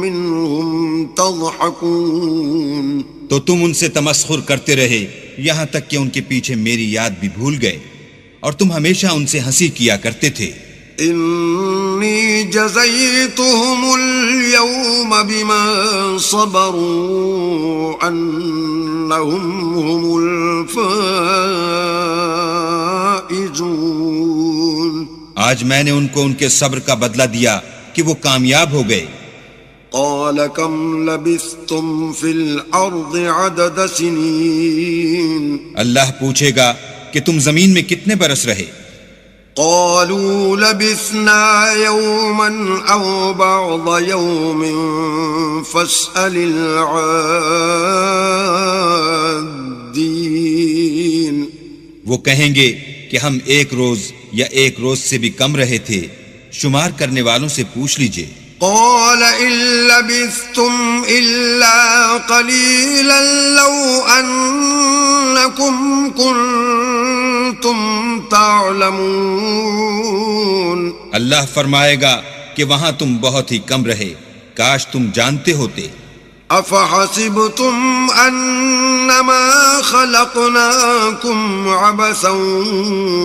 منهم تضحكون. تو تم ان سے تمسخر کرتے رہے یہاں تک کہ ان کے پیچھے میری یاد بھی بھول گئے، اور تم ہمیشہ ان سے ہنسی کیا کرتے تھے. إني جزيتهم اليوم بما صبروا أنهم هم الفائزون. آج میں نے ان کو ان کے صبر کا بدلہ دیا کہ وہ کامیاب ہو گئے. قال كم لبثتم في الأرض عدد سنين. اللہ پوچھے گا کہ تم زمین میں کتنے برس رہے؟ قالوا لبثنا يوما أو بعض يوم فاسأل العادين. وہ کہیں گے کہ ہم ایک روز یا ایک روز سے بھی کم رہے تھے، شمار کرنے والوں سے پوچھ لیجئے. قال إن لبثتم إلا قليلا لو أنكم كنتم تعلمون. اللہ فرمائے گا کہ وہاں تم بہت ہی کم رہے، کاش تم جانتے ہوتے. أفحسبتم أنما خلقناكم عبثا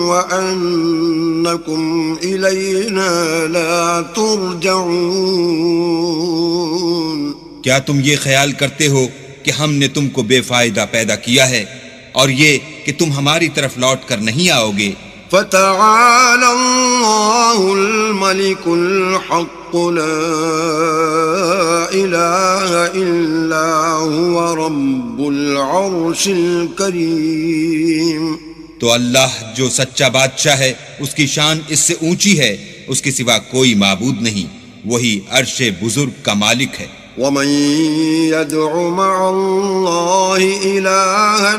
وأنكم إلينا لا ترجعون. کیا تم یہ خیال کرتے ہو کہ ہم نے تم کو بے فائدہ پیدا کیا ہے اور یہ کہ تم ہماری طرف لوٹ کر نہیں آؤ گے؟ فتعالى الله الملك الحق لا إله إلا هو رب العرش الكريم. تو اللہ جو سچا بادشاہ ہے اس کی شان اس سے اونچی ہے، اس کے سوا کوئی معبود نہیں، وہی عرش بزرگ کا مالک ہے. ومن يدع مع الله إلها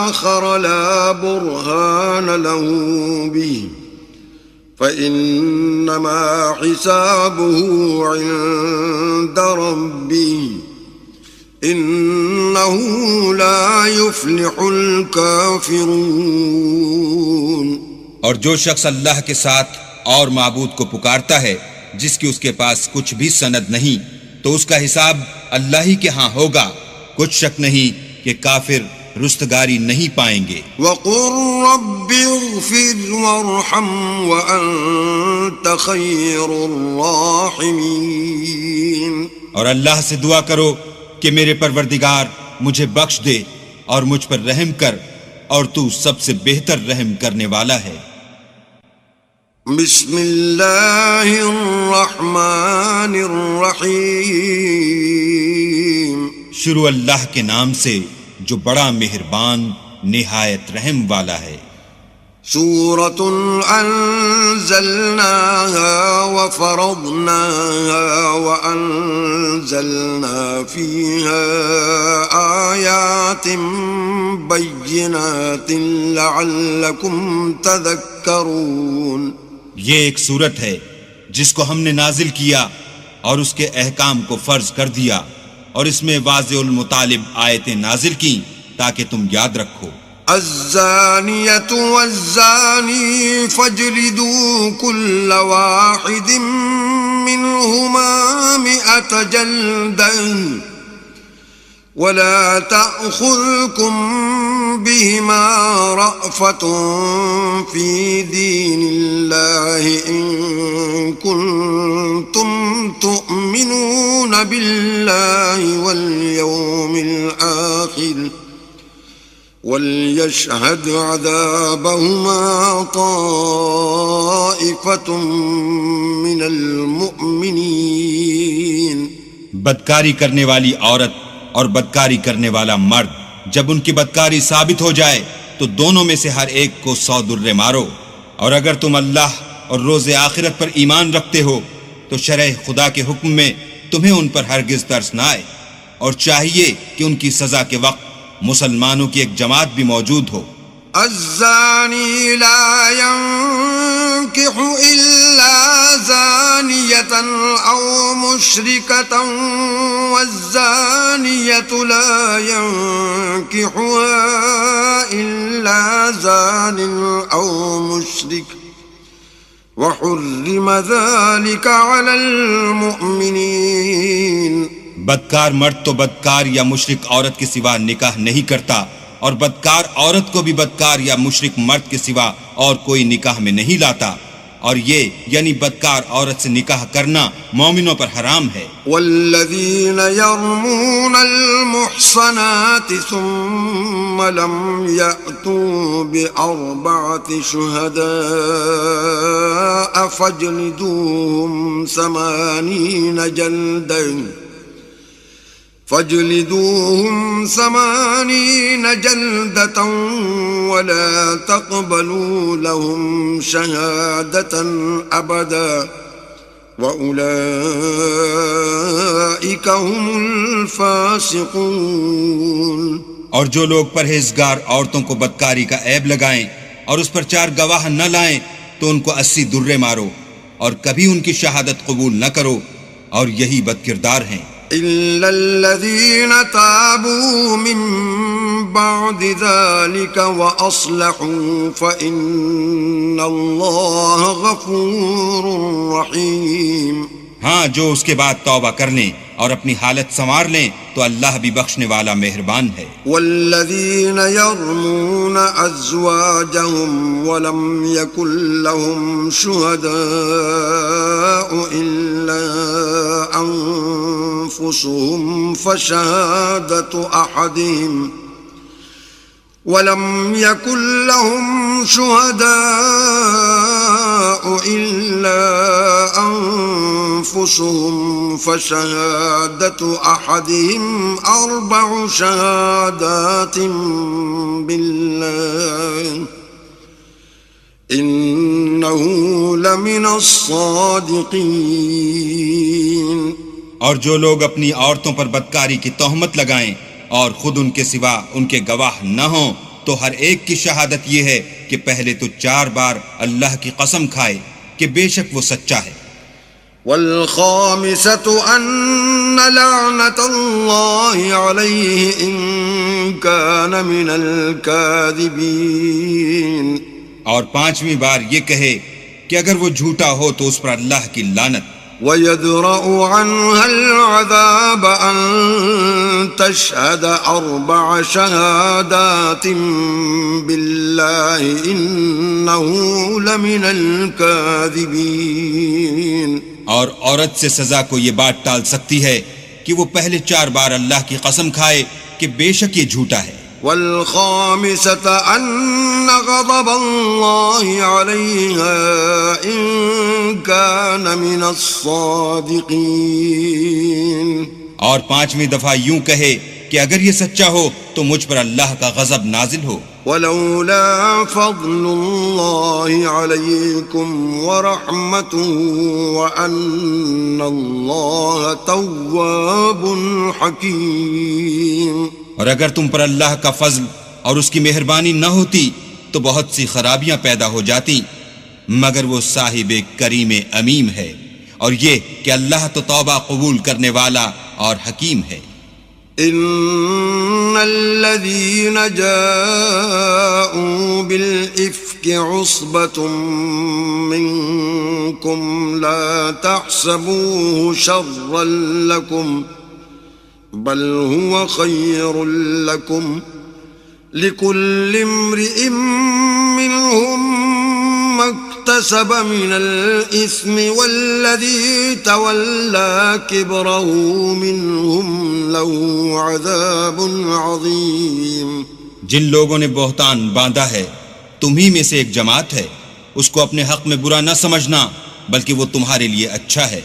آخر لا برهان له به فإنما حسابه عند ربه إنه لا يفلح الكافرون. اور جو شخص اللہ کے ساتھ اور معبود کو پکارتا ہے جس کی اس کے پاس کچھ بھی سند نہیں، تو اس کا حساب اللہ ہی کے ہاں ہوگا، کچھ شک نہیں کہ کافر رستگاری نہیں پائیں گے. وَقُلْ رَبِّ اغْفِرْ وَارْحَمْ وَأَنْتَ خَيْرُ الرَّاحِمِينَ. اور اللہ سے دعا کرو کہ میرے پروردگار مجھے بخش دے اور مجھ پر رحم کر، اور تو سب سے بہتر رحم کرنے والا ہے. بسم اللہ الرحمن الرحیم. شروع اللہ کے نام سے جو بڑا مہربان نہایت رحم والا ہے. سورة أنزلناها وفرضناها وأنزلنا فيها آيات بينات لعلكم تذكرون. یہ ایک صورت ہے جس کو ہم نے نازل کیا اور اس کے احکام کو فرض کر دیا، اور اس میں واضح المطالب آیتیں نازل کی تاکہ تم یاد رکھو. الزانية والزاني فاجلدوا كل واحد منهما 100 جلدة ولا تأخذكم بهما رأفة في دين الله إن كنتم تؤمنون بالله واليوم الآخر وليشهد عذابهما طائفة طائفة من المؤمنين بدکاری کرنے والی عورت اور بدکاری کرنے والا مرد جب ان کی بدکاری ثابت ہو جائے تو دونوں میں سے ہر ایک کو 100 درے مارو، اور اگر تم اللہ اور روز آخرت پر ایمان رکھتے ہو تو شرع خدا کے حکم میں تمہیں ان پر ہرگز ترس نہ آئے، اور چاہیے کہ ان کی سزا کے وقت مسلمانوں کی ایک جماعت بھی موجود ہو۔ الزانی لا ينكح إلا زانية أو مشركة والزانية لا ينكحها إلا زان أو مشرك وحرم ذلك على المؤمنين۔ بدکار مرد تو بدکار یا مشرک عورت کے سوا نکاح نہیں کرتا، اور بدکار عورت کو بھی بدکار یا مشرک مرد کے سوا اور کوئی نکاح میں نہیں لاتا، اور یہ یعنی بدکار عورت سے نکاح کرنا مومنوں پر حرام ہے۔ والذین یرمون المحصنات ثم لم یأتوا بأربعة شہداء فاجلدوهم 80 جلدة ولا تقبلوا لهم شهادة أبدا وأولئك هم الفاسقون۔ اور جو لوگ پرہیزگار عورتوں کو بدکاری کا عیب لگائیں اور اس پر 4 گواہ نہ لائیں تو ان کو 80 درے مارو، اور کبھی ان کی شہادت قبول نہ کرو، اور یہی بدکردار ہیں۔ إلا الذين تابوا من بعد ذلك وأصلحوا فإن الله غفور رحيم۔ ہاں، جو اس کے بعد توبہ کر لیں اور اپنی حالت سنوار لیں تو اللہ بھی بخشنے والا مہربان ہے۔ والذين يرمون أزواجهم ولم يكن لهم شهداء إلا أنفسهم فشهادة أحدهم 4 شهادات بالله إنه لمن الصادقين۔ اور جو لوگ اپنی عورتوں پر بدکاری کی تہمت لگائیں اور خود ان کے سوا ان کے گواہ نہ ہوں تو ہر ایک کی شہادت یہ ہے کہ پہلے تو 4 بار اللہ کی قسم کھائے کہ بے شک وہ سچا ہے۔ والخامسة أن لعنة الله عليه إن كان من الكاذبين۔ اور 5ویں بار یہ کہے کہ اگر وہ جھوٹا ہو تو اس پر اللہ کی لعنت۔ وَيَدْرَأُ عَنْهَا الْعَذَابَ أَن تَشْهَدَ 4 شهادات بِاللَّهِ إِنَّهُ لَمِنَ الْكَاذِبِينَ۔ اور عورت سے سزا کو یہ بات ٹال سکتی ہے کہ وہ پہلے 4 بار اللہ کی قسم کھائے کہ بے شک یہ جھوٹا ہے۔ والخامسة أن غضب الله عليها إن كان من الصادقين۔ اور 5ویں دفعہ یوں کہے کہ اگر یہ سچا ہو تو مجھ پر اللہ کا غضب نازل ہو۔ ولولا فضل الله عليكم ورحمته وأن الله تواب حكيم۔ اور اگر تم پر اللہ کا فضل اور اس کی مہربانی نہ ہوتی تو بہت سی خرابیاں پیدا ہو جاتی، مگر وہ صاحب کریم امیم ہے، اور یہ کہ اللہ تو توبہ قبول کرنے والا اور حکیم ہے۔ ان الذين جاءوا بالإفك عصبة منكم لا تحسبوه شرا لكم بل هو خير لكم لكل امرئ منهم ما اكتسب من الإثم والذي تولى كبره منهم له عذاب عظيم۔ جن لوگوں نے بہتان باندھا ہے تمہی میں سے ایک جماعت ہے، اس کو اپنے حق میں برا نہ سمجھنا، بلکہ وہ تمہارے لیے اچھا ہے۔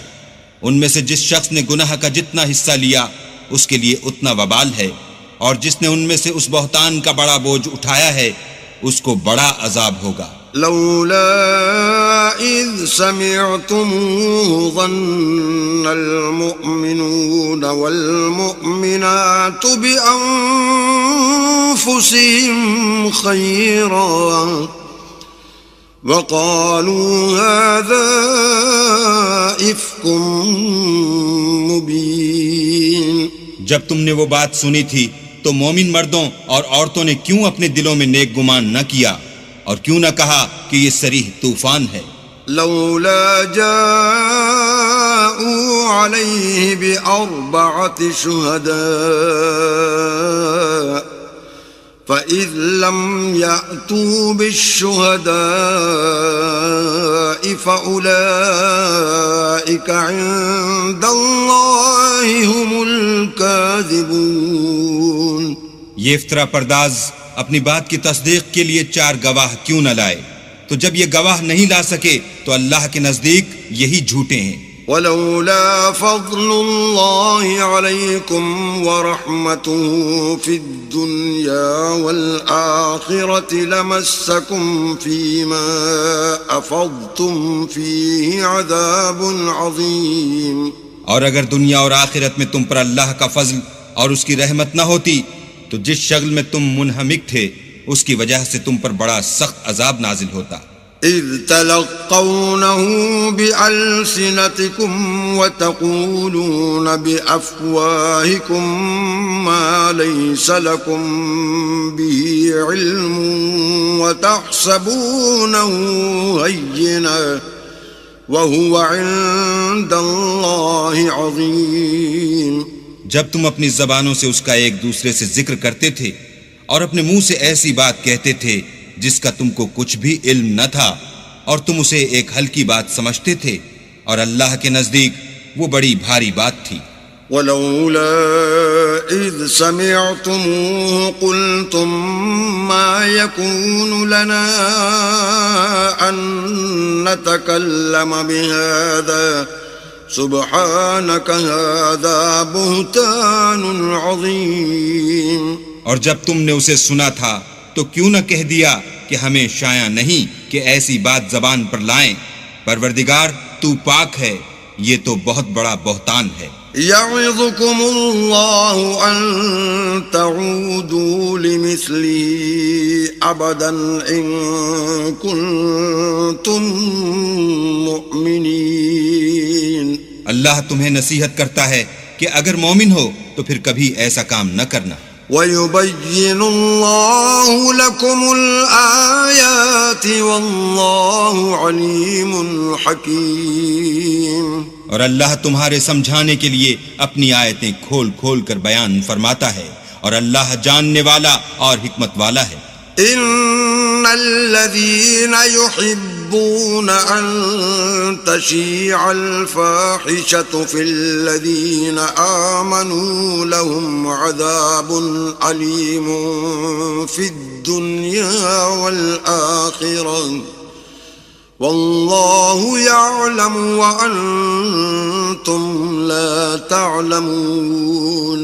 ان میں سے جس شخص نے گناہ کا جتنا حصہ لیا اس کے لیے اتنا وبال ہے، اور جس نے ان میں سے اس بہتان کا بڑا بوجھ اٹھایا ہے اس کو بڑا عذاب ہوگا۔ لولا إذ سمعتموه ظن المؤمنون والمؤمنات بأنفسهم خيرا وقالوا هذا إفك مبين۔ جب تم نے وہ بات سنی تھی تو مومن مردوں اور عورتوں نے کیوں اپنے دلوں میں نیک گمان نہ کیا اور کیوں نہ کہا کہ یہ صریح طوفان ہے؟ لولا جاءوا عليه بأربعة شهداء فإذ لم يأتوا بالشهداء فأولئك عند الله هم الكاذبون۔ یہ افطرا پرداز اپنی بات کی تصدیق کے لیے 4 گواہ کیوں نہ لائے؟ تو جب یہ گواہ نہیں لا سکے تو اللہ کے نزدیک یہی جھوٹے ہیں۔ ولولا فضل الله عليكم ورحمته في الدنيا والآخرة لمسكم فيما أفضتم فيه عذاب عظيم۔ اور اگر دنیا اور آخرت میں تم پر اللہ کا فضل اور اس کی رحمت نہ ہوتی تو جس شغل میں تم منہمک تھے اس کی وجہ سے تم پر بڑا سخت عذاب نازل ہوتا۔ إذ تلقونه بألسنتكم وتقولون بأفواهكم ما ليس لكم به علم وتحسبونه هينا وهو عند الله عظيم۔ جب تم اپنی زبانوں سے اس کا ایک دوسرے سے ذکر کرتے تھے اور اپنے منہ سے ایسی بات کہتے تھے جس کا تم کو کچھ بھی علم نہ تھا، اور تم اسے ایک ہلکی بات سمجھتے تھے، اور اللہ کے نزدیک وہ بڑی بھاری بات تھی۔ ولولا إذ سمعتموه قلتم ما يكون لنا أن نتكلم بهذا سبحانك هذا بهتان عظيم۔ اور جب تم نے اسے سنا تھا تو کیوں نہ کہہ دیا کہ ہمیں شایع نہیں کہ ایسی بات زبان پر لائیں، پروردگار تو پاک ہے، یہ تو بہت بڑا بہتان ہے۔ يعظكم الله أن تعودوا لمثله أبدا إن كنتم مؤمنين۔ اللہ تمہیں نصیحت کرتا ہے کہ اگر مومن ہو تو پھر کبھی ایسا کام نہ کرنا۔ وَيُبَيِّنُ اللَّهُ لَكُمُ الْآيَاتِ وَاللَّهُ عَلِيمٌ حَكِيمٌ۔ اور اللہ تمہارے سمجھانے کے لیے اپنی آیتیں کھول کھول کر بیان فرماتا ہے، اور اللہ جاننے والا اور حکمت والا ہے۔ إِنَّ الَّذِينَ يُحِبُّونَ أَن تَشِيعَ الْفَاحِشَةُ فِي الَّذِينَ آمَنُوا لَهُمْ عَذَابٌ أَلِيمٌ فِي الدُّنْيَا وَالْآخِرَةِ وَاللَّهُ يَعْلَمُ وَأَنْتُمْ لَا تَعْلَمُونَ۔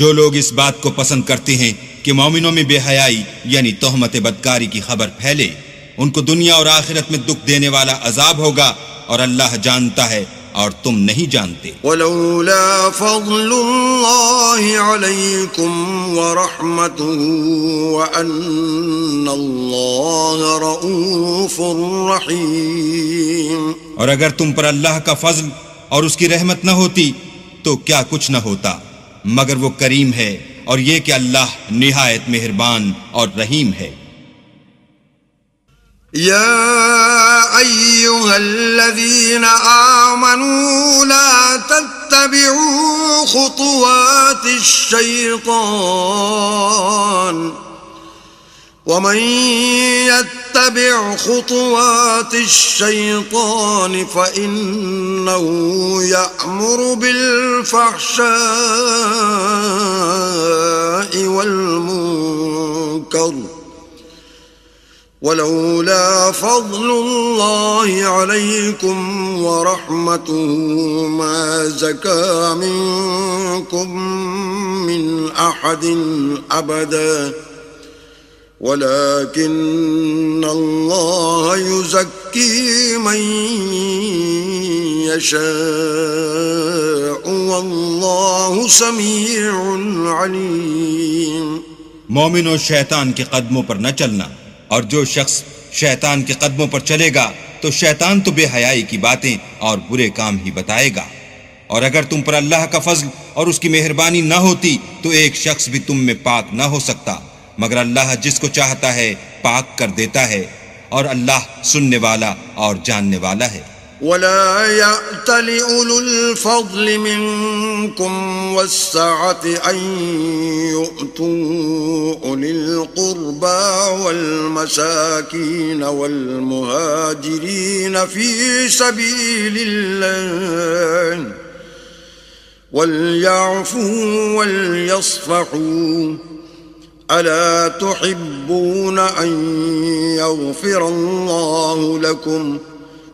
جو لوگ اس بات کو پسند کرتے ہیں کہ مومنوں میں بے حیائی یعنی تہمت بدکاری کی خبر پھیلے، ان کو دنیا اور آخرت میں دکھ دینے والا عذاب ہوگا، اور اللہ جانتا ہے اور تم نہیں جانتے۔ ولولا فضل الله عليكم ورحمته وأن الله رؤوف رحيم۔ اور اگر تم پر اللہ کا فضل اور اس کی رحمت نہ ہوتی تو کیا کچھ نہ ہوتا، مگر وہ کریم ہے، اور یہ کہ اللہ نہایت مہربان اور رحیم ہے۔ يا أيها الذين آمنوا لا تتبعوا خطوات الشيطان ومن يتبع خطوات الشيطان فإنه يأمر بالفحشاء والمنكر ولولا فضل الله عليكم ورحمته ما زكى منكم من أحد أبدا ولكن الله يزكي من يشاء والله سميع عليم. مومنو شیطان کے قدموں پر نہ چلنا، اور جو شخص شیطان کے قدموں پر چلے گا تو شیطان تو بے حیائی کی باتیں اور برے کام ہی بتائے گا. اور اگر تم پر اللہ کا فضل اور اس کی مہربانی نہ ہوتی تو ایک شخص بھی تم میں پاک نہ ہو سکتا، مگر اللہ جس کو چاہتا ہے پاک کر دیتا ہے، اور اللہ سننے والا اور جاننے والا ہے. ولا يأتل أولو الفضل منكم والسعة أن يؤتوا أولي القربى والمساكين والمهاجرين في سبيل الله وليعفوا وليصفحوا ألا تحبون أن يغفر الله لكم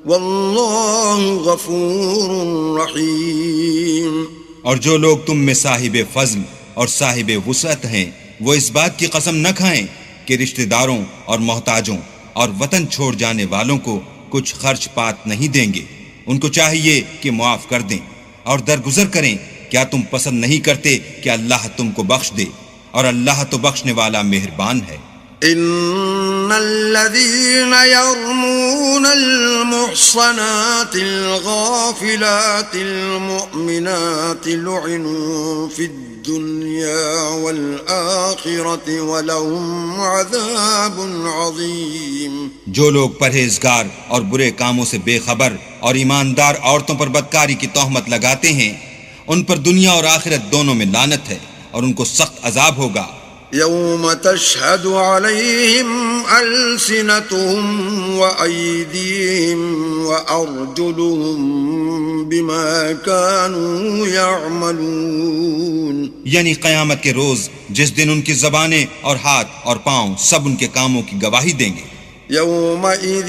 واللہ غفور رحیم. اور جو لوگ تم میں صاحب فضل اور صاحب وسعت ہیں وہ اس بات کی قسم نہ کھائیں کہ رشتہ داروں اور محتاجوں اور وطن چھوڑ جانے والوں کو کچھ خرچ پات نہیں دیں گے. ان کو چاہیے کہ معاف کر دیں اور درگزر کریں. کیا تم پسند نہیں کرتے کہ اللہ تم کو بخش دے؟ اور اللہ تو بخشنے والا مہربان ہے. ان الذين يرمون المحصنات الغافلات المؤمنات لعنوا في الدنيا والآخرة ولهم عذاب عظيم. جو لوگ پرہیزگار اور برے کاموں سے بے خبر اور ایماندار عورتوں پر بدکاری کی تہمت لگاتے ہیں ان پر دنیا اور آخرت دونوں میں لعنت ہے اور ان کو سخت عذاب ہوگا. يوم تشهد عليهم ألسنتهم وأيديهم وأرجلهم بما كانوا يعملون. یعنی قیامت کے روز جس دن ان کی زبانیں اور ہاتھ اور پاؤں سب ان کے کاموں کی گواہی دیں گے. يومئذ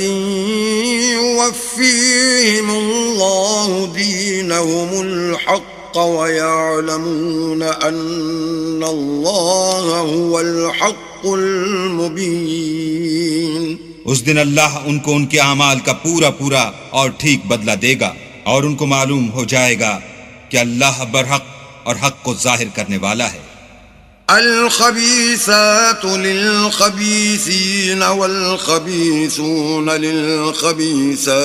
يوفيهم الله دينهم الحق ويعلمون أن الله هو الحق المبين. اس دن اللہ ان کو ان کے اعمال کا پورا پورا اور ٹھیک بدلہ دے گا اور ان کو معلوم ہو جائے گا کہ اللہ برحق اور حق کو ظاہر کرنے والا ہے. الخبيثات للخبيثين والخبيثون للخبيثات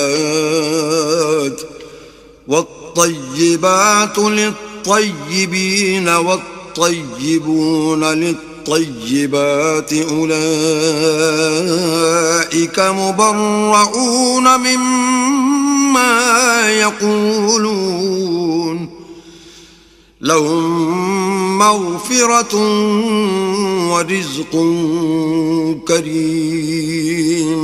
والطيبات للطيبين والطيبون للطيبات أولئك مبرؤون مما يقولون لهم مغفرة ورزق کریم.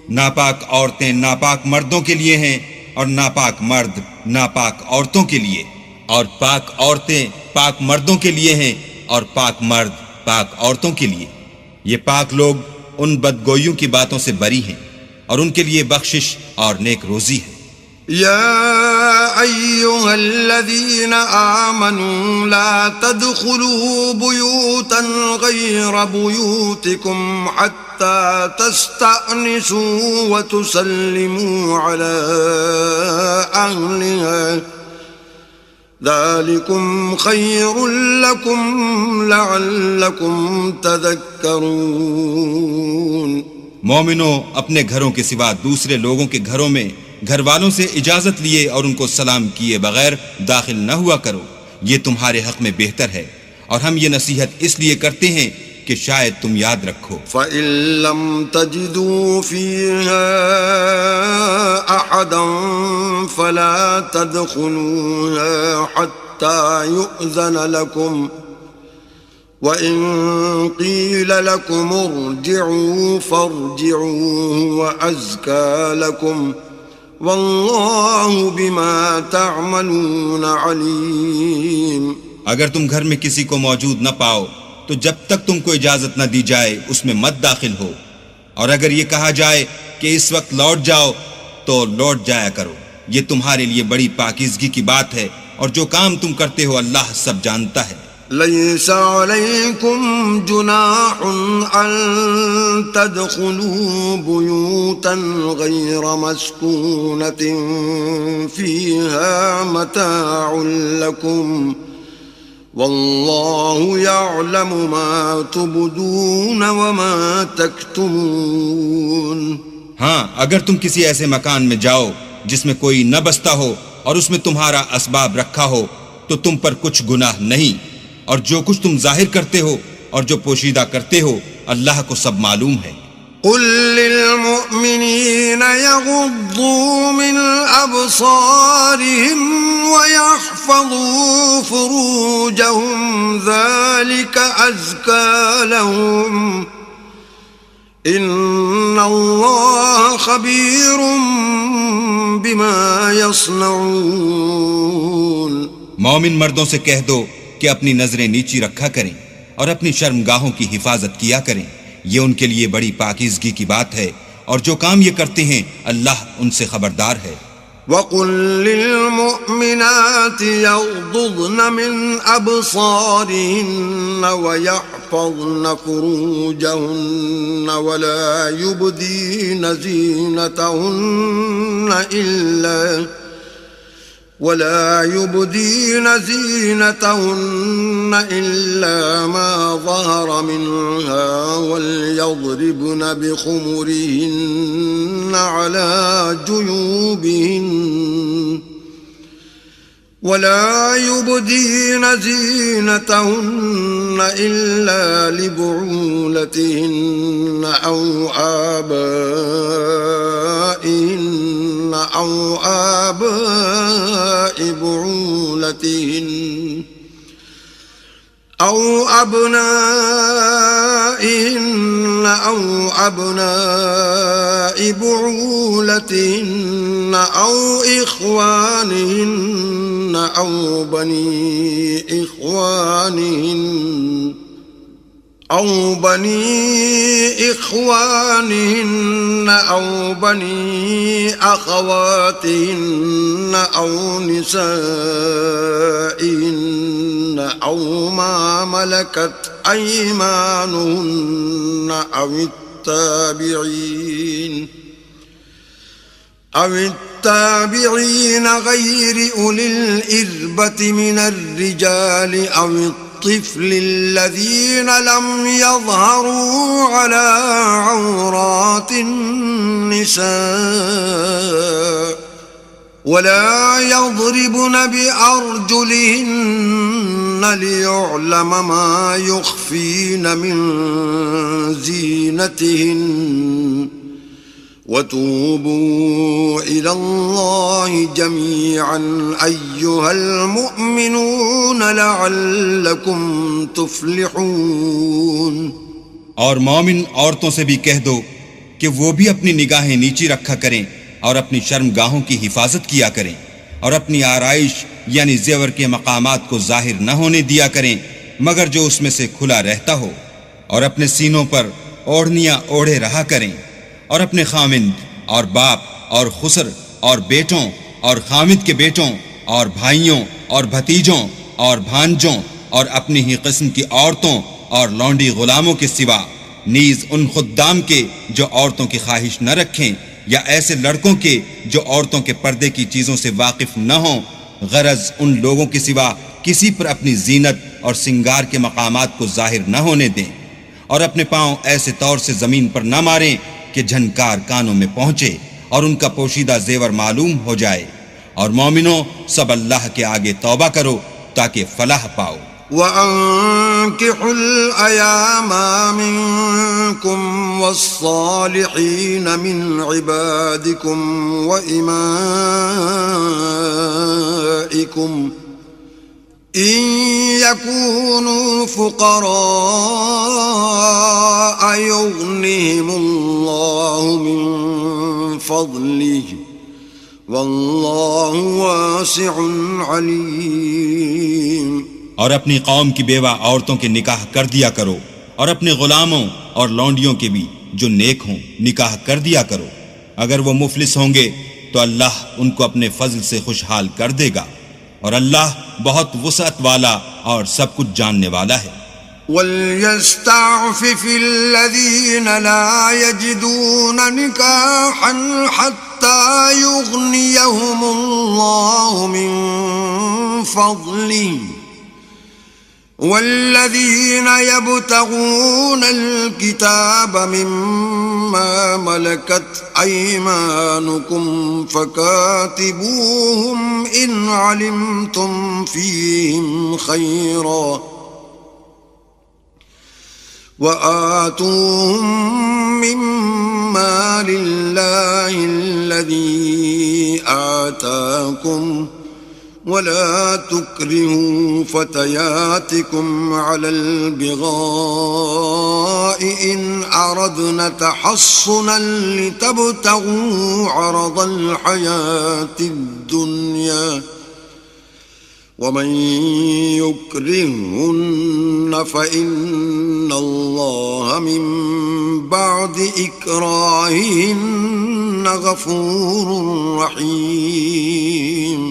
ناپاک عورتیں ناپاک مردوں کے لیے ہیں اور ناپاک مرد ناپاک عورتوں کے لیے، اور پاک عورتیں پاک مردوں کے لیے ہیں اور پاک مرد پاک عورتوں کے لیے. یہ پاک لوگ ان بدگوئیوں کی باتوں سے بری ہیں اور ان کے لیے بخشش اور نیک روزی ہے. يا أيها الذين آمنوا لا تدخلوا بيوتا غير بيوتكم حتى تستأنسوا وتسلموا على أهلها ذلكم خير لكم لعلكم تذكرون. مومنوں اپنے گھروں کے سوا دوسرے لوگوں کے گھروں میں گھر والوں سے اجازت لیے اور ان کو سلام کیے بغیر داخل نہ ہوا کرو، یہ تمہارے حق میں بہتر ہے، اور ہم یہ نصیحت اس لیے کرتے ہیں کہ شاید تم یاد رکھو. فَإِن لَّمْ تَجِدُوا فِيهَا أَحَدًا فَلَا تَدْخُلُوهَا حَتَّى يُؤْذَنَ لَكُمْ وَإِن قِيلَ لَكُمُ ارْجِعُوا فَارْجِعُوا وَأَزْكَىٰ لَكُمْ واللہ بما تعملون علیم. اگر تم گھر میں کسی کو موجود نہ پاؤ تو جب تک تم کو اجازت نہ دی جائے اس میں مت داخل ہو، اور اگر یہ کہا جائے کہ اس وقت لوٹ جاؤ تو لوٹ جایا کرو، یہ تمہارے لیے بڑی پاکیزگی کی بات ہے، اور جو کام تم کرتے ہو اللہ سب جانتا ہے۔ ليس عليكم جناح أن تدخلوا بيوتا غير مسكونة فيها متاع لكم والله يعلم ما تبدون وما تكتمون۔ ہاں، اگر تم کسی ایسے مکان میں جاؤ جس میں کوئی نہ بستا ہو اور اس میں تمہارا اسباب رکھا ہو تو تم پر کچھ گناہ نہیں، اور جو کچھ تم ظاہر کرتے ہو اور جو پوشیدہ کرتے ہو اللہ کو سب معلوم ہے۔ قل للمؤمنين يغضوا من أبصارهم ويحفظوا فروجهم ذلك أزكى لهم إن الله خبير بما يصنعون۔ مومن مردوں سے کہہ دو کہ اپنی نظریں نیچی رکھا کریں اور اپنی شرمگاہوں کی حفاظت کیا کریں، یہ ان کے لیے بڑی پاکیزگی کی بات ہے، اور جو کام یہ کرتے ہیں اللہ ان سے خبردار ہے۔ وَقُل لِّلْمُؤْمِنَاتِ يَغْضُضْنَ مِنْ أَبْصَارِهِنَّ وَيَحْفَظْنَ فُرُوجَهُنَّ ولا يبدين زينتهن إلا ما ظهر منها وليضربن بخمرهن على جيوبهن ولا يبدين زينتهن إلا لبعولتهن أو آبائهن أو آباء بعولتهن أو أبنائهن أو أبناء بعولتهن أو إخوانهن أو بني إخوانهن أو بني أخواتهن أو نسائهن أو ما ملكت أيمانهن أو التابعين غير أولي الإربة من الرجال أو الطفل الذين لم يظهروا على عورات النساء ولا يضربن بأرجلهن ليعلم ما يخفين من زينتهن وتوبوا إلى الله جميعا أيها المؤمنون لعلكم تفلحون۔ اور مومن عورتوں سے بھی کہہ دو کہ وہ بھی اپنی نگاہیں نیچی رکھا کریں اور اپنی شرمگاہوں کی حفاظت کیا کریں، اور اپنی آرائش یعنی زیور کے مقامات کو ظاہر نہ ہونے دیا کریں مگر جو اس میں سے کھلا رہتا ہو، اور اپنے سینوں پر اوڑھنیاں اوڑھے رہا کریں، اور اپنے خامند اور باپ اور خسر اور بیٹوں اور خامد کے بیٹوں اور بھائیوں اور بھتیجوں اور بھانجوں اور اپنی ہی قسم کی عورتوں اور لونڈی غلاموں کے سوا، نیز ان خدام کے جو عورتوں کی خواہش نہ رکھیں، یا ایسے لڑکوں کے جو عورتوں کے پردے کی چیزوں سے واقف نہ ہوں، غرض ان لوگوں کے سوا کسی پر اپنی زینت اور سنگار کے مقامات کو ظاہر نہ ہونے دیں، اور اپنے پاؤں ایسے طور سے زمین پر نہ ماریں کہ جھنکار کانوں میں پہنچے اور ان کا پوشیدہ زیور معلوم ہو جائے، اور مومنوں سب اللہ کے آگے توبہ کرو تاکہ فلاح پاؤ۔ وَأَنكِحُوا الْأَيَامَ مِنكُمْ وَالصَّالِحِينَ مِنْ عِبَادِكُمْ وَإِمَائِكُمْ إِن يَكُونُوا فُقَرَاءَ يُغْنِهِمُ اللَّهُ مِنْ فَضْلِهِ وَاللَّهُ وَاسِعٌ عَلِيمٌ۔ اور اپنی قوم کی بیوہ عورتوں کے نکاح کر دیا کرو، اور اپنے غلاموں اور لونڈیوں کے بھی، جو نیک ہوں نکاح کر دیا کرو. اگر وہ مفلس ہوں گے تو اللہ ان کو اپنے فضل سے خوشحال کر دے گا، اور اللہ بہت وسعت والا اور سب کچھ جاننے والا ہے. وَلْيَسْتَعْفِفِ الَّذِينَ لَا يَجِدُونَ نِكَاحًا حَتَّى يُغْنِيَهُمُ اللَّهُ مِنْ فَضْلِهِ وَالَّذِينَ يَبْتَغُونَ الْكِتَابَ مِمَّا مَلَكَتْ أَيْمَانُكُمْ فَكَاتِبُوهُمْ إِنْ عَلِمْتُمْ فِيهِمْ خَيْرًا وَآتُوهُمْ مِمَّا لِلَّهِ الَّذِي آتَاكُمْ وَلَا تُكْرِهُوا فَتَيَاتِكُمْ عَلَى الْبِغَاءِ إِنْ أَرَدْنَ تَحَصُّنًا لِتَبْتَغُوا عَرَضَ الْحَيَاةِ الدُّنْيَا وَمَنْ يُكْرِهُنَّ فَإِنَّ اللَّهَ مِنْ بَعْدِ إِكْرَاهِهِنَّ غَفُورٌ رَحِيمٌ.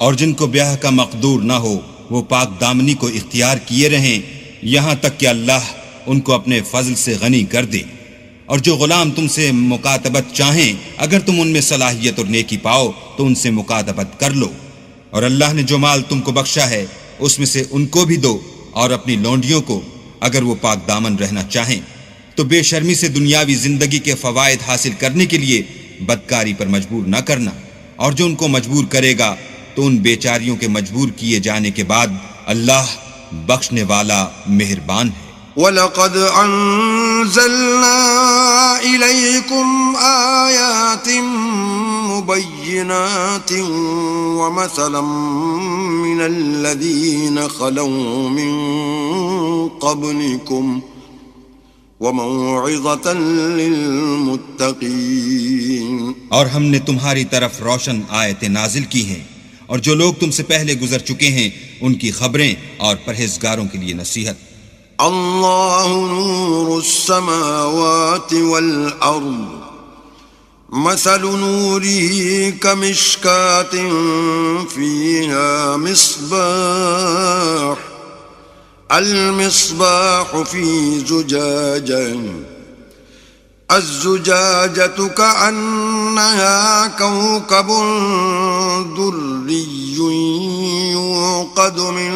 اور جن کو بیاہ کا مقدور نہ ہو وہ پاک دامنی کو اختیار کیے رہیں یہاں تک کہ اللہ ان کو اپنے فضل سے غنی کر دے. اور جو غلام تم سے مکاتبت چاہیں اگر تم ان میں صلاحیت اور نیکی پاؤ تو ان سے مکاتبت کر لو. اور اللہ نے جو مال تم کو بخشا ہے اس میں سے ان کو بھی دو، اور اپنی لونڈیوں کو اگر وہ پاک دامن رہنا چاہیں تو بے شرمی سے دنیاوی زندگی کے فوائد حاصل کرنے کے لیے بدکاری پر مجبور نہ کرنا. اور جو ان کو مجبور کرے گا تو ان بیچاریوں کے مجبور کیے جانے کے بعد اللہ بخشنے والا مہربان ہے. وَلَقَدْ أَنزَلْنَا إِلَيْكُمْ آيَاتٍ مُبَيِّنَاتٍ وَمَثَلًا مِّنَ الَّذِينَ خَلَوْا مِن قَبْلِكُمْ وَمَوْعِظَةً لِّلْمُتَّقِينَ. اور ہم نے تمہاری طرف روشن آیتیں نازل کی ہیں، اور جو لوگ تم سے پہلے گزر چکے ہیں ان کی خبریں اور پرہیزگاروں کے لیے نصیحت. اللہ نور السماوات والارض مثل نوره كمشكاة فيها مصباح المصباح في زجاجة الزجاجة كأنها كوكب دري يوقد من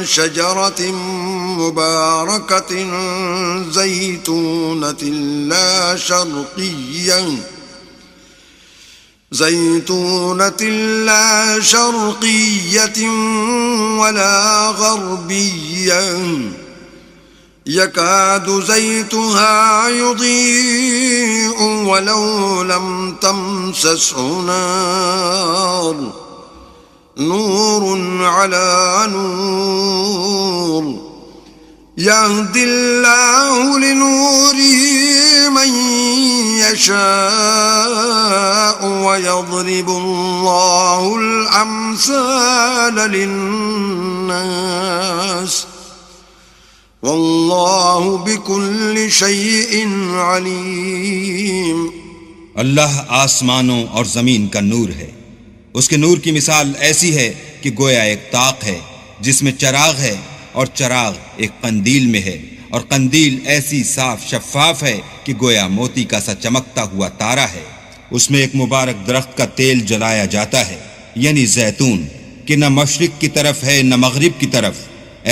شجرة مباركة زيتونة لا شرقية ولا غربية يكاد زيتها يضيء ولو لم تمسسه نار نور على نور يهدي الله لنوره من يشاء ويضرب الله الأمثال للناس واللہ بکل شیء علیم. اللہ آسمانوں اور زمین کا نور ہے. اس کے نور کی مثال ایسی ہے کہ گویا ایک طاق ہے جس میں چراغ ہے، اور چراغ ایک قندیل میں ہے، اور قندیل ایسی صاف شفاف ہے کہ گویا موتی کا سا چمکتا ہوا تارا ہے. اس میں ایک مبارک درخت کا تیل جلایا جاتا ہے، یعنی زیتون، کہ نہ مشرق کی طرف ہے نہ مغرب کی طرف.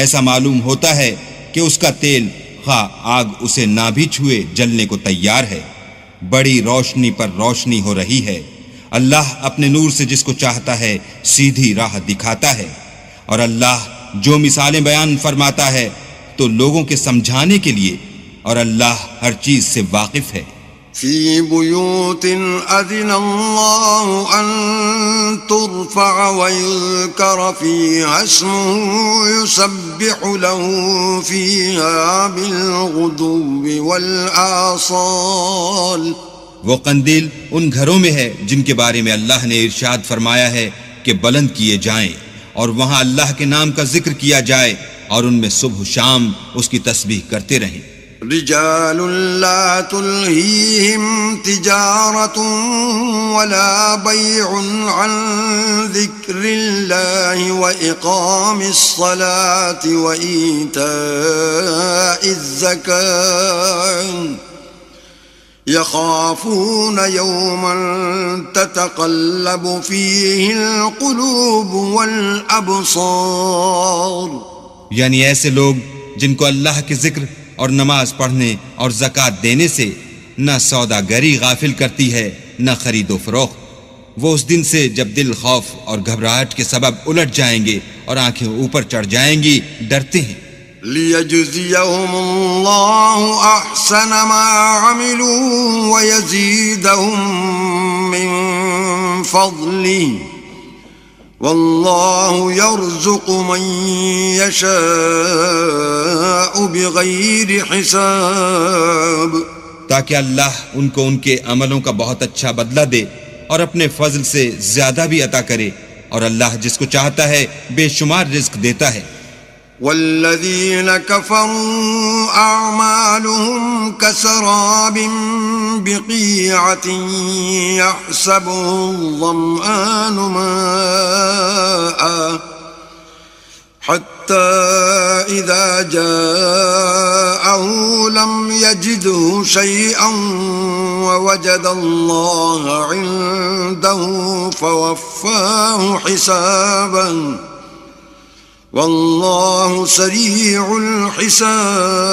ایسا معلوم ہوتا ہے کہ اس کا تیل خواہ آگ اسے نہ بھی چھوئے جلنے کو تیار ہے. بڑی روشنی پر روشنی ہو رہی ہے. اللہ اپنے نور سے جس کو چاہتا ہے سیدھی راہ دکھاتا ہے، اور اللہ جو مثالیں بیان فرماتا ہے تو لوگوں کے سمجھانے کے لیے، اور اللہ ہر چیز سے واقف ہے. فی بیوت اذن اللہ ان ترفع ویذکر فیہا اسمہ یسبح له فیہا بالغدو والآصال. وہ قندیل ان گھروں میں ہے جن کے بارے میں اللہ نے ارشاد فرمایا ہے کہ بلند کیے جائیں، اور وہاں اللہ کے نام کا ذکر کیا جائے، اور ان میں صبح و شام اس کی تسبیح کرتے رہیں. رجال لا تلهيهم تجارة ولا بيع عن ذكر الله وإقام الصلاة وإيتاء الزكاة يخافون يوما تتقلب فيه القلوب والأبصار. یعنی ایسے لوگ جن کو اللہ کے ذکر اور نماز پڑھنے اور زکوٰۃ دینے سے نہ سوداگری غافل کرتی ہے نہ خرید و فروخت. وہ اس دن سے جب دل خوف اور گھبراہٹ کے سبب الٹ جائیں گے اور آنکھیں اوپر چڑھ جائیں گی ڈرتے ہیں. لِيَجْزِيَهُمُ اللَّهُ أَحْسَنَ مَا عَمِلُوا وَيَزِيدَهُم مِّن فَضْلِهِ وَاللَّهُ يَرْزُقُ مَن يَشَاءُ بِغَيْرِ حِسَابٍ. تاکہ اللہ ان کو ان کے عملوں کا بہت اچھا بدلہ دے اور اپنے فضل سے زیادہ بھی عطا کرے، اور اللہ جس کو چاہتا ہے بے شمار رزق دیتا ہے. والذين كفروا أعمالهم كسراب بقيعة يحسبه الظمآن ماء حتى إذا جاءه لم يجده شيئا ووجد الله عنده فوفاه حسابا واللہ سریع الحساب.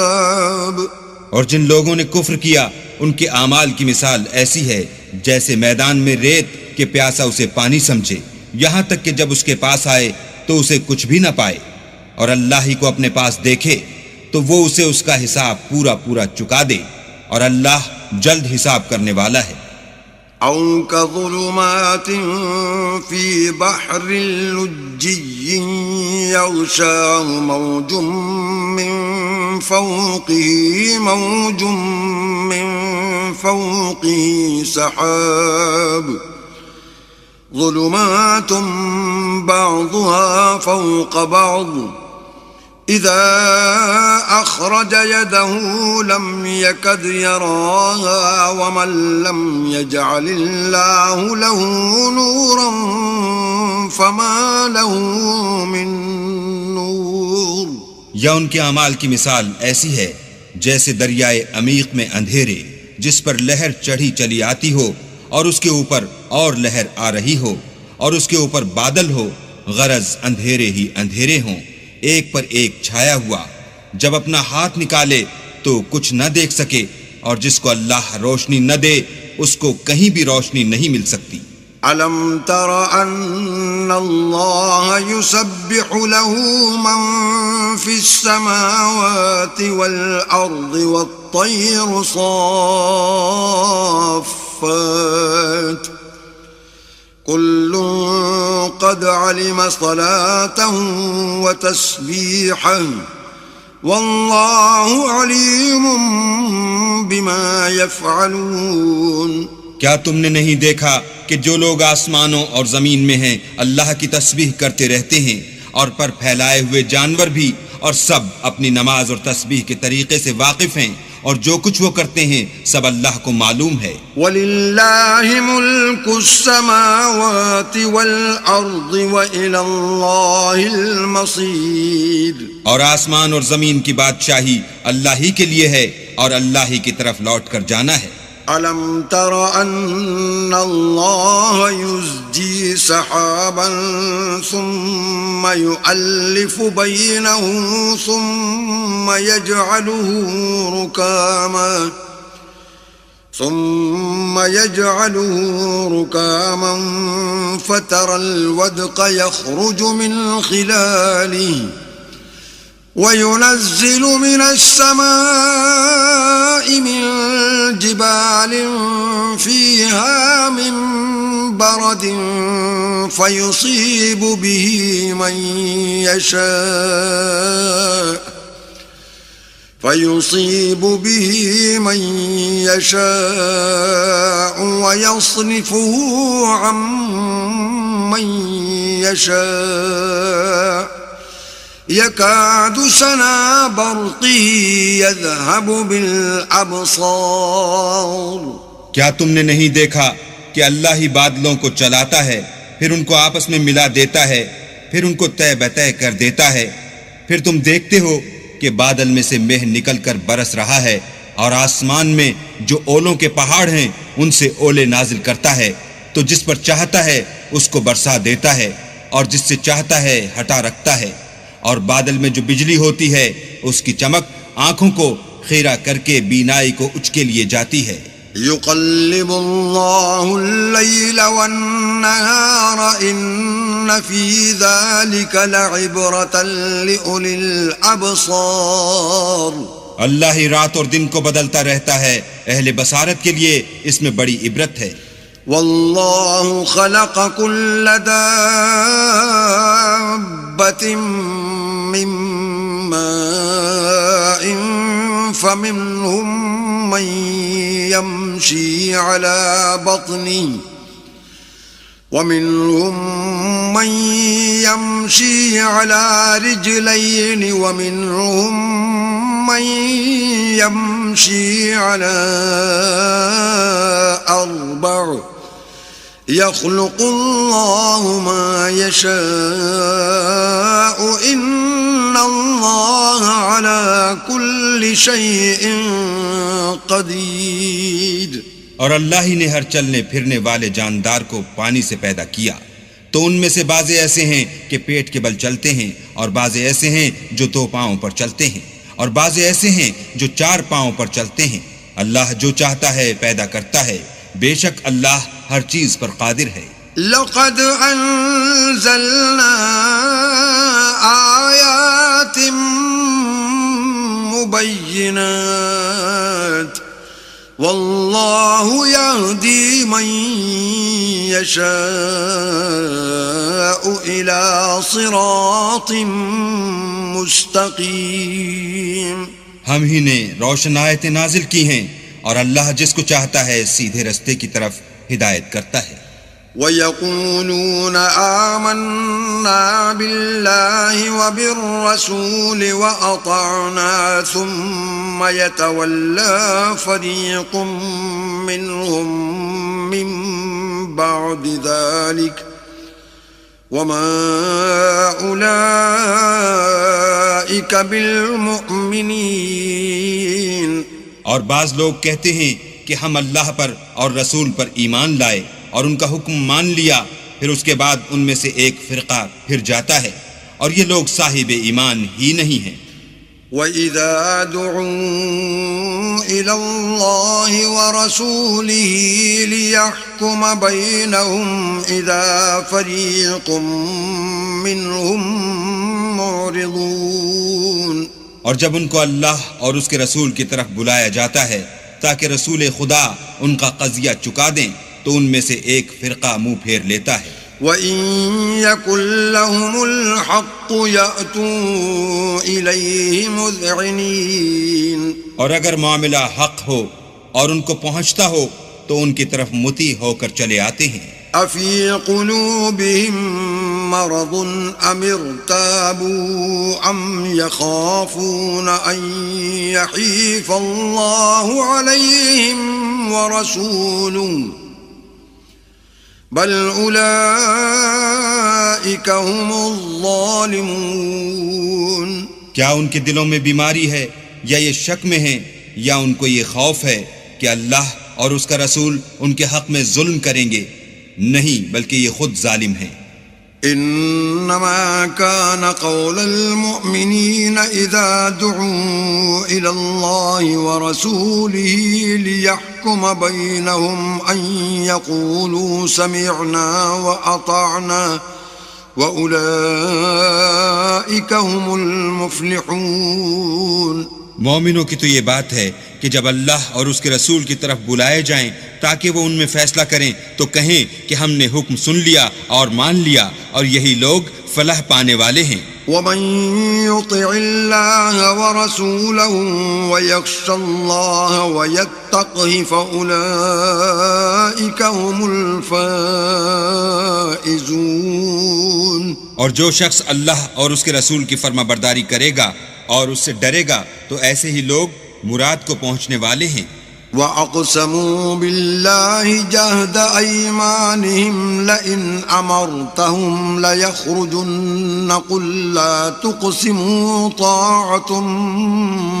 اور جن لوگوں نے کفر کیا ان کے اعمال کی مثال ایسی ہے جیسے میدان میں ریت کہ پیاسا اسے پانی سمجھے، یہاں تک کہ جب اس کے پاس آئے تو اسے کچھ بھی نہ پائے، اور اللہ ہی کو اپنے پاس دیکھے تو وہ اسے اس کا حساب پورا پورا چکا دے، اور اللہ جلد حساب کرنے والا ہے. أو كظلمات في بحر لجي يغشاه موج من فوقه سحاب ظلمات بعضها فوق بعض إذا أخرج يده لم يكد يراها ومن لم يجعل الله له نورا فما له من نور. یا ان کے اعمال کی مثال ایسی ہے جیسے دریائے عمیق میں اندھیرے جس پر لہر چڑھی چلی آتی ہو اور اس کے اوپر اور لہر آ رہی ہو اور اس کے اوپر بادل ہو، غرض اندھیرے ہی اندھیرے ہوں ایک پر ایک چھایا ہوا، جب اپنا ہاتھ نکالے تو کچھ نہ دیکھ سکے، اور جس کو اللہ روشنی نہ دے اس کو کہیں بھی روشنی نہیں مل سکتی. أَلَمْ تَرَ أَنَّ اللَّهَ يُسَبِّحُ لَهُ مَن فِي السَّمَاوَاتِ وَالْأَرْضِ وَالطَّيْرُ صَافَّاتٍ كل قد علم صلاته وتسبيحه والله عليم بما يفعلون. کیا تم نے نہیں دیکھا کہ جو لوگ آسمانوں اور زمین میں ہیں اللہ کی تسبیح کرتے رہتے ہیں، اور پر پھیلائے ہوئے جانور بھی، اور سب اپنی نماز اور تسبیح کے طریقے سے واقف ہیں، اور جو کچھ وہ کرتے ہیں سب اللہ کو معلوم ہے. وَلِلَّهِ مُلْكُ السَّمَاوَاتِ وَالْأَرْضِ وَإِلَى اللَّهِ الْمَصِيرُ. اور آسمان اور زمین کی بادشاہی اللہ ہی کے لیے ہے، اور اللہ ہی کی طرف لوٹ کر جانا ہے. أَلَمْ تَرَ أَنَّ اللَّهَ يُزْجِي سَحَابًا ثُمَّ يُؤَلِّفُ بَيْنَهُ ثُمَّ يَجْعَلُهُ رُكَامًا فَتَرَى الْوَدْقَ يَخْرُجُ مِنْ خِلَالِهِ وَيُنَزِّلُ مِنَ السَّمَاءِ مِن جِبَالٍ فِيهَا مِن بَرَدٍ فَيُصِيبُ بِهِ مَن يَشَاءُ وَيَصْرِفُهُ عَن مَّن يَشَاءُ يكاد سنا برقه يذهب بالأبصار کیا تم نے نہیں دیکھا کہ اللہ ہی بادلوں کو چلاتا ہے، پھر ان کو آپس میں ملا دیتا ہے، پھر ان کو طے بطے کر دیتا ہے، پھر تم دیکھتے ہو کہ بادل میں سے مہ نکل کر برس رہا ہے، اور آسمان میں جو اولوں کے پہاڑ ہیں ان سے اولے نازل کرتا ہے، تو جس پر چاہتا ہے اس کو برسا دیتا ہے، اور جس سے چاہتا ہے ہٹا رکھتا ہے، اور بادل میں جو بجلی ہوتی ہے اس کی چمک آنکھوں کو خیرہ کر کے بینائی کو اچکے لیے جاتی ہے۔ يقلب الله الليل والنهار إن في ذلك لعبرة لأولي الأبصار اللہ ہی رات اور دن کو بدلتا رہتا ہے، اہل بصارت کے لیے اس میں بڑی عبرت ہے۔ والله خلق كل دابة من ماء فمنهم من يمشي على بطنه ومنهم من يمشي على رجلين ومنهم من يمشي على أربع يخلق الله ما يشاء إن الله على كل شيء قدیر۔ اور اللہ ہی نے ہر چلنے پھرنے والے جاندار کو پانی سے پیدا کیا، تو ان میں سے بعض ایسے ہیں کہ پیٹ کے بل چلتے ہیں، اور بعض ایسے ہیں جو دو پاؤں پر چلتے ہیں، اور بعض ایسے ہیں جو چار پاؤں پر چلتے ہیں۔ اللہ جو چاہتا ہے پیدا کرتا ہے، بے شک اللہ ہر چیز پر قادر ہے۔ لقد انزلنا آیات مبینات واللہ یہدی من یشاء الی صراط مستقیم۔ ہم ہی نے روشن آیتیں نازل کی ہیں، اور اللہ جس کو چاہتا ہے سیدھے رستے کی طرف ہدایت کرتا ہے۔ وَيَقُولُونَ آمَنَّا بِاللَّهِ وَبِالرَّسُولِ وَأَطَعْنَا ثُمَّ يَتَوَلَّى فَرِيقٌ مِّنْهُمْ مِّن بَعْدِ ذَلِكَ وَمَا أُولَئِكَ بِالْمُؤْمِنِينَ۔ اور بعض لوگ کہتے ہیں کہ ہم اللہ پر اور رسول پر ایمان لائے اور ان کا حکم مان لیا، پھر اس کے بعد ان میں سے ایک فرقہ پھر جاتا ہے، اور یہ لوگ صاحب ایمان ہی نہیں ہیں۔ وَإِذَا دُعُوا إِلَى اللَّهِ وَرَسُولِهِ لِيَحْكُمَ بَيْنَهُمْ إِذَا فَرِيقٌ مِّنْهُمْ مُعْرِضُونَ۔ اور جب ان کو اللہ اور اس کے رسول کی طرف بلایا جاتا ہے تاکہ رسول خدا ان کا قضیہ چکا دیں، تو ان میں سے ایک فرقہ منہ پھیر لیتا ہے۔ وَإِن يَكُن لَّهُمُ الْحَقُّ يَأْتُوا إِلَيْهِ مُذْعِنِينَ۔ اور اگر معاملہ حق ہو اور ان کو پہنچتا ہو تو ان کی طرف مطیع ہو کر چلے آتے ہیں۔ أَفِي قُلُوبِهِم مَّرَضٌ أَمِ ارْتَابُوا أَمْ يَخَافُونَ أَن يَحِيفَ اللَّهُ عَلَيْهِمْ وَرَسُولُهُ بل اولئک هم الظالمون۔ کیا ان کے دلوں میں بیماری ہے یا یہ شک میں ہیں، یا ان کو یہ خوف ہے کہ اللہ اور اس کا رسول ان کے حق میں ظلم کریں گے؟ نہیں، بلکہ یہ خود ظالم ہیں۔ انما كان قول المؤمنين اذا دعوا الى الله ورسوله ليحكم بينهم ان يقولوا سمعنا واطعنا واولئك هم المفلحون۔ مومنوں کی تو یہ بات ہے کہ جب اللہ اور اس کے رسول کی طرف بلائے جائیں تاکہ وہ ان میں فیصلہ کریں تو کہیں کہ ہم نے حکم سن لیا اور مان لیا، اور یہی لوگ فلاح پانے والے ہیں۔ ومن يطع الله ورسوله ويخشى الله ويتقه فأولئك هم الفائزون۔ اور جو شخص اللہ اور اس کے رسول کی فرما برداری کرے گا اور اس سے ڈرے گا تو ایسے ہی لوگ مراد کو پہنچنے والے ہیں۔ وَأَقْسَمُوا بِاللَّهِ جَهْدَ أَيْمَانِهِمْ لَئِنْ أَمَرْتَهُمْ لَيَخْرُجُنَّ قُل لَّا تُقْسِمُوا طَاعَةٌ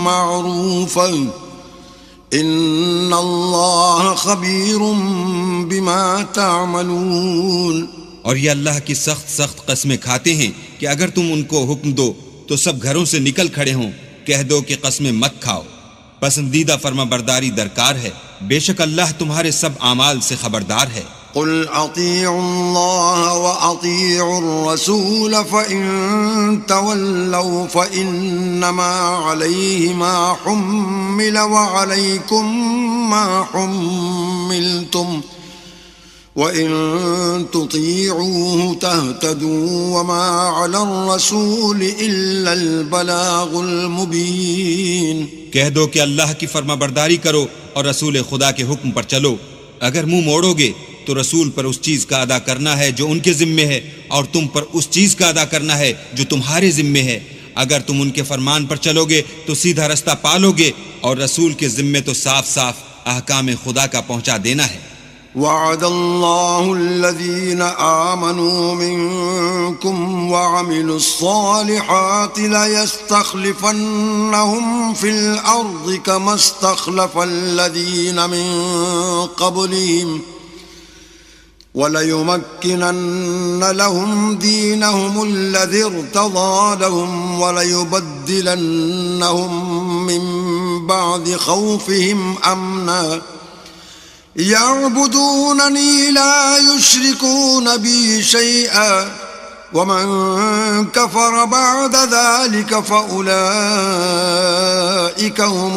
مَّعْرُوفَةٌ إِنَّ اللَّهَ خَبِيرٌ بِمَا تَعْمَلُونَ۔ اور یہ اللہ کی سخت سخت قسمیں کھاتے ہیں کہ اگر تم ان کو حکم دو تو سب گھروں سے نکل کھڑے ہوں، کہہ دو کہ قسمیں مت کھاؤ، پسندیدہ فرما برداری درکار ہے، بے شک اللہ تمہارے سب اعمال سے خبردار ہے۔ قل اطیعوا اللہ واطیعوا الرسول فإن تولوا فإنما علیہ ما حمل وعلیکم ما حملتم وَإِن تُطِيعُوهُ تَهْتَدُوا وَمَا عَلَى الرَّسُولِ إِلَّا الْبَلَاغُ الْمُبِينُ۔ کہہ دو کہ اللہ کی فرما برداری کرو اور رسول خدا کے حکم پر چلو، اگر منہ موڑو گے تو رسول پر اس چیز کا ادا کرنا ہے جو ان کے ذمے ہے، اور تم پر اس چیز کا ادا کرنا ہے جو تمہارے ذمے ہے۔ اگر تم ان کے فرمان پر چلو گے تو سیدھا رستہ پالو گے، اور رسول کے ذمے تو صاف صاف احکام خدا کا پہنچا دینا ہے۔ وعد الله الذين آمنوا منكم وعملوا الصالحات ليستخلفنهم في الأرض كما استخلف الذين من قبلهم وليمكنن لهم دينهم الذي ارتضى لهم وليبدلنهم من بعد خوفهم أمنا يعبدونني لا يشركون بي شيئا ومن كفر بعد ذلك فأولئك هم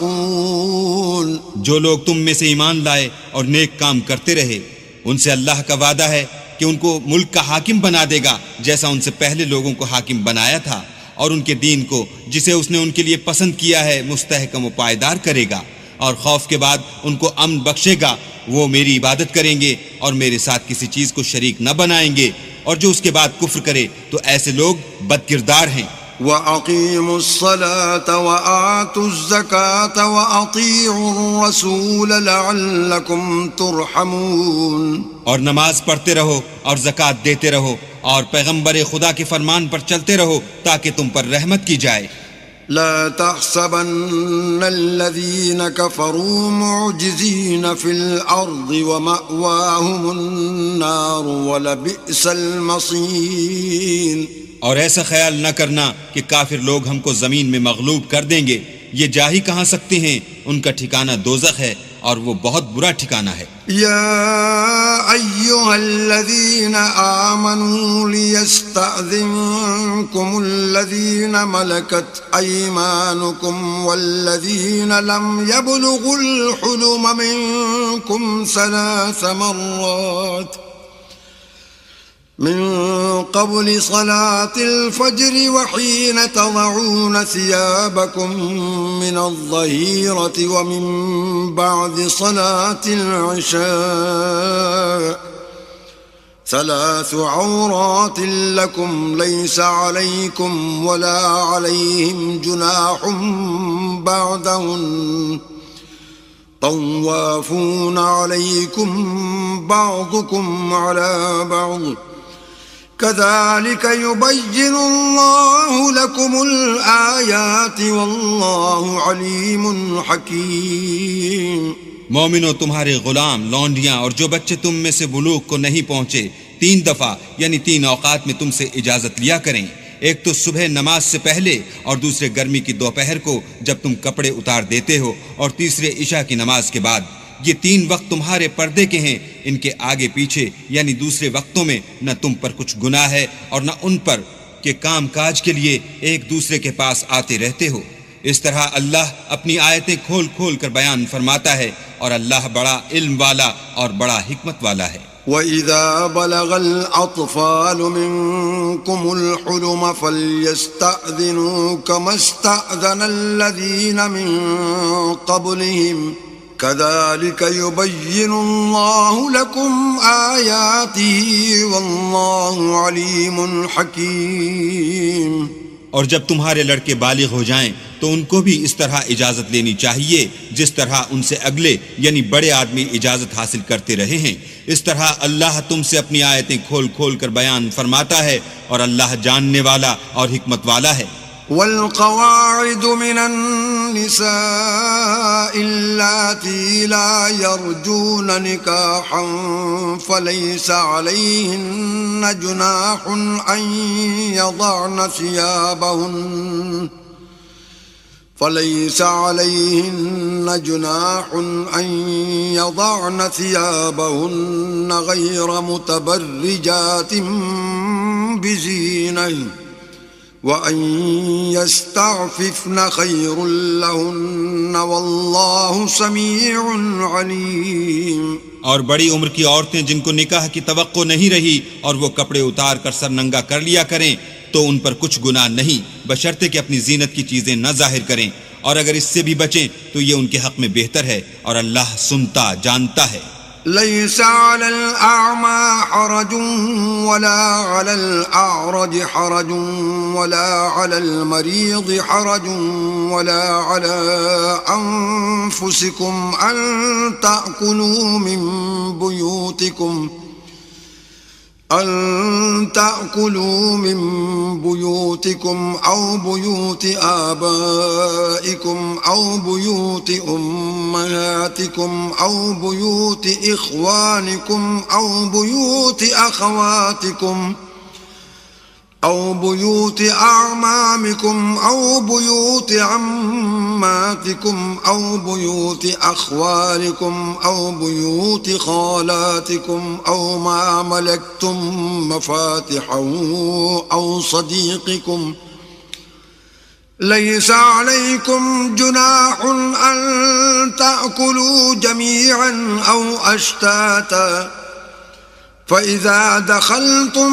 الفاسقون۔ جو لوگ تم میں سے ایمان لائے اور نیک کام کرتے رہے، ان سے اللہ کا وعدہ ہے کہ ان کو ملک کا حاکم بنا دے گا جیسا ان سے پہلے لوگوں کو حاکم بنایا تھا، اور ان کے دین کو جسے اس نے ان کے لیے پسند کیا ہے مستحکم و پائیدار کرے گا، اور خوف کے بعد ان کو امن بخشے گا۔ وہ میری عبادت کریں گے اور میرے ساتھ کسی چیز کو شریک نہ بنائیں گے، اور جو اس کے بعد کفر کرے تو ایسے لوگ بد کردار ہیں۔ وَأَقِيمُوا الصَّلَاةَ وَآتُوا الزَّكَاةَ وَأَطِيعُوا الرَّسُولَ لَعَلَّكُمْ تُرْحَمُونَ۔ اور نماز پڑھتے رہو اور زکوٰۃ دیتے رہو اور پیغمبر خدا کے فرمان پر چلتے رہو تاکہ تم پر رحمت کی جائے۔ لا تحسبن الذين كفروا معجزين في الأرض ومأواهم النار ولبئس المصير۔ اور ایسا خیال نہ کرنا کہ کافر لوگ ہم کو زمین میں مغلوب کر دیں گے، یہ جا ہی کہاں سکتے ہیں، ان کا ٹھکانہ دوزخ ہے اور وہ بہت برا ٹھکانہ ہے۔ يا أيها الذين آمنوا ليستأذنكم الذين ملكت أيمانكم والذين لم يبلغوا الحلم منكم 3 مرات من قبل صلاة الفجر وحين تضعون ثيابكم من الظهيرة ومن بعد صلاة العشاء 3 عورات لكم ليس عليكم ولا عليهم جناح بعدهن طوافون عليكم بعضكم على بعض كذلك يبين الله لكم الآيات والله عليم حكيم۔ مومنو، تمہارے غلام، لونڈیاں اور جو بچے تم میں سے بلوغ کو نہیں پہنچے 3 دفعہ یعنی 3 اوقات میں تم سے اجازت لیا کریں، ایک تو صبح نماز سے پہلے، اور دوسرے گرمی کی دوپہر کو جب تم کپڑے اتار دیتے ہو، اور تیسرے عشاء کی نماز کے بعد۔ یہ 3 وقت تمہارے پردے کے ہیں، ان کے آگے پیچھے یعنی دوسرے وقتوں میں نہ تم پر کچھ گناہ ہے اور نہ ان پر کہ کام کاج کے لیے ایک دوسرے کے پاس آتے رہتے ہو۔ اس طرح اللہ اپنی آیتیں کھول کھول کر بیان فرماتا ہے، اور اللہ بڑا علم والا اور بڑا حکمت والا ہے۔ وَإِذَا بَلَغَ الْأَطْفَالُ مِنكُمُ الْحُلُمَ فَلْيَسْتَأْذِنُوا كَمَا اسْتَأْذَنَ الَّذِينَ مِن قَبْلِهِمْ كذلك يبين الله لكم آياته والله عليم حكيم. اور جب تمہارے لڑکے بالغ ہو جائیں تو ان کو بھی اس طرح اجازت لینی چاہیے جس طرح ان سے اگلے یعنی بڑے آدمی اجازت حاصل کرتے رہے ہیں. اس طرح اللہ تم سے اپنی آیتیں کھول کھول کر بیان فرماتا ہے اور اللہ جاننے والا اور حکمت والا ہے. والقواعد من النساء اللاتي لا يرجون نكاحا فليس عليهن جناح أن يضعن ثيابهن غير متبرجات بزينة وَأَن يَسْتَعْفِفْنَ خَيْرٌ لَهُنَّ وَاللَّهُ سَمِيعٌ عَلِيمٌ. اور بڑی عمر کی عورتیں جن کو نکاح کی توقع نہیں رہی اور وہ کپڑے اتار کر سر ننگا کر لیا کریں تو ان پر کچھ گناہ نہیں بشرطے کہ اپنی زینت کی چیزیں نہ ظاہر کریں، اور اگر اس سے بھی بچیں تو یہ ان کے حق میں بہتر ہے اور اللہ سنتا جانتا ہے. ليس على الأعمى حرج ولا على الأعرج حرج ولا على المريض حرج ولا على أنفسكم أن تأكلوا من بيوتكم أو بيوت آبائكم أو بيوت أمهاتكم أو بيوت إخوانكم أو بيوت أخواتكم أو بيوت أعمامكم أو بيوت عماتكم أو بيوت أخوالكم أو بيوت خالاتكم أو ما ملكتم مفاتحه أو صديقكم. ليس عليكم جناح أن تأكلوا جميعا أو أشتاتا فإذا دخلتم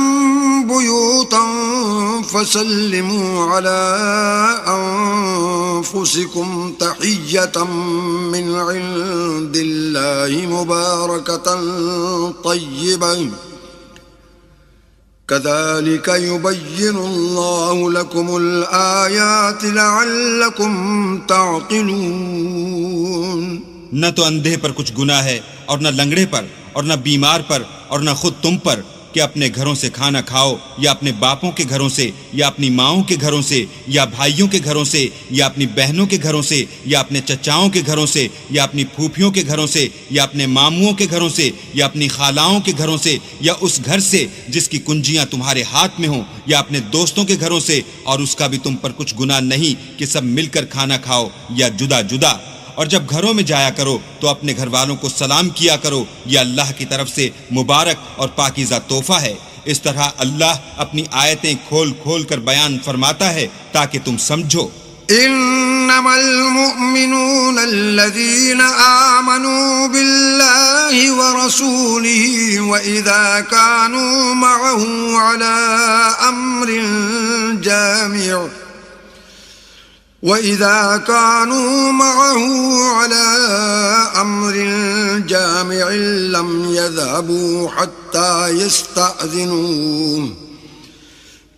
بيوتا فسلموا على أنفسكم تحية من عند الله مباركة طيبة كذلك يبين الله لكم الآيات لعلكم تعقلون. نہ تو اندھے پر کچھ گناہ ہے اور نہ لنگڑے پر اور نہ بیمار پر اور نہ خود تم پر کہ اپنے گھروں سے کھانا کھاؤ یا اپنے باپوں کے گھروں سے یا اپنی ماؤں کے گھروں سے یا بھائیوں کے گھروں سے یا اپنی بہنوں کے گھروں سے یا اپنے چچاؤں کے گھروں سے یا اپنی پھوپھیوں کے گھروں سے یا اپنے ماموں کے گھروں سے یا اپنی خالاؤں کے گھروں سے یا اس گھر سے جس کی کنجیاں تمہارے ہاتھ میں ہوں یا اپنے دوستوں کے گھروں سے، اور اس کا بھی تم پر کچھ گناہ نہیں کہ سب مل کر کھانا کھاؤ یا جدا جدا. اور جب گھروں میں جایا کرو تو اپنے گھر والوں کو سلام کیا کرو، یہ اللہ کی طرف سے مبارک اور پاکیزہ تحفہ ہے. اس طرح اللہ اپنی آیتیں کھول کھول کر بیان فرماتا ہے تاکہ تم سمجھو. انما المؤمنون الذين آمنوا بالله ورسوله واذا كانوا معه على امر جامع لم يذهبوا حتى يستأذنوه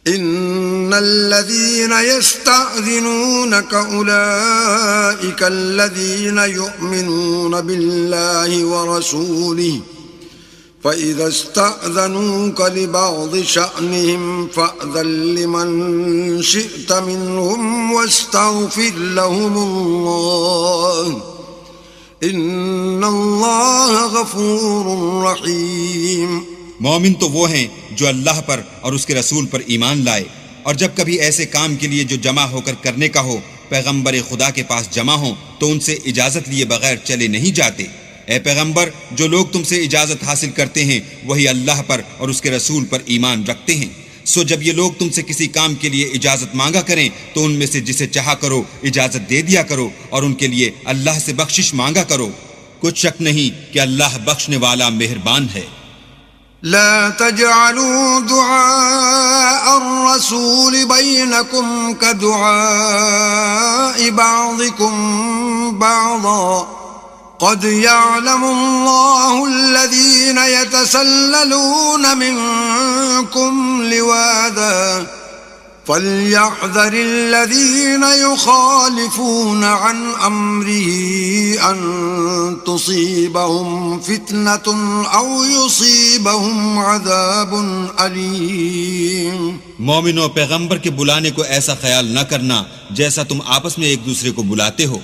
ان الذين يستأذنونك اولئك الذين يؤمنون بالله ورسوله فإذا استأذنوك لبعض شأنهم فأذن لمن شئت منهم واستغفر لهم الله إن الله غفور رحيم. مومن تو وہ ہیں جو اللہ پر اور اس کے رسول پر ایمان لائے، اور جب کبھی ایسے کام کے لیے جو جمع ہو کر کرنے کا ہو پیغمبر خدا کے پاس جمع ہوں تو ان سے اجازت لیے بغیر چلے نہیں جاتے. اے پیغمبر، جو لوگ تم سے اجازت حاصل کرتے ہیں وہی اللہ پر اور اس کے رسول پر ایمان رکھتے ہیں. سو جب یہ لوگ تم سے کسی کام کے لیے اجازت مانگا کریں تو ان میں سے جسے چاہا کرو اجازت دے دیا کرو اور ان کے لیے اللہ سے بخشش مانگا کرو. کچھ شک نہیں کہ اللہ بخشنے والا مہربان ہے. لا تجعلوا دعاء الرسول بينكم كدعاء بعضكم بعضا قد يعلم الله الذين يتسللون منكم لواذا فليحذر الذين يخالفون عن أمره أن تصيبهم فتنة أو يصيبهم عذاب أليم. مومنوں، پیغمبر کے بلانے کو ایسا خیال نہ کرنا جیسا تم آپس میں ایک دوسرے کو بلاتے ہو.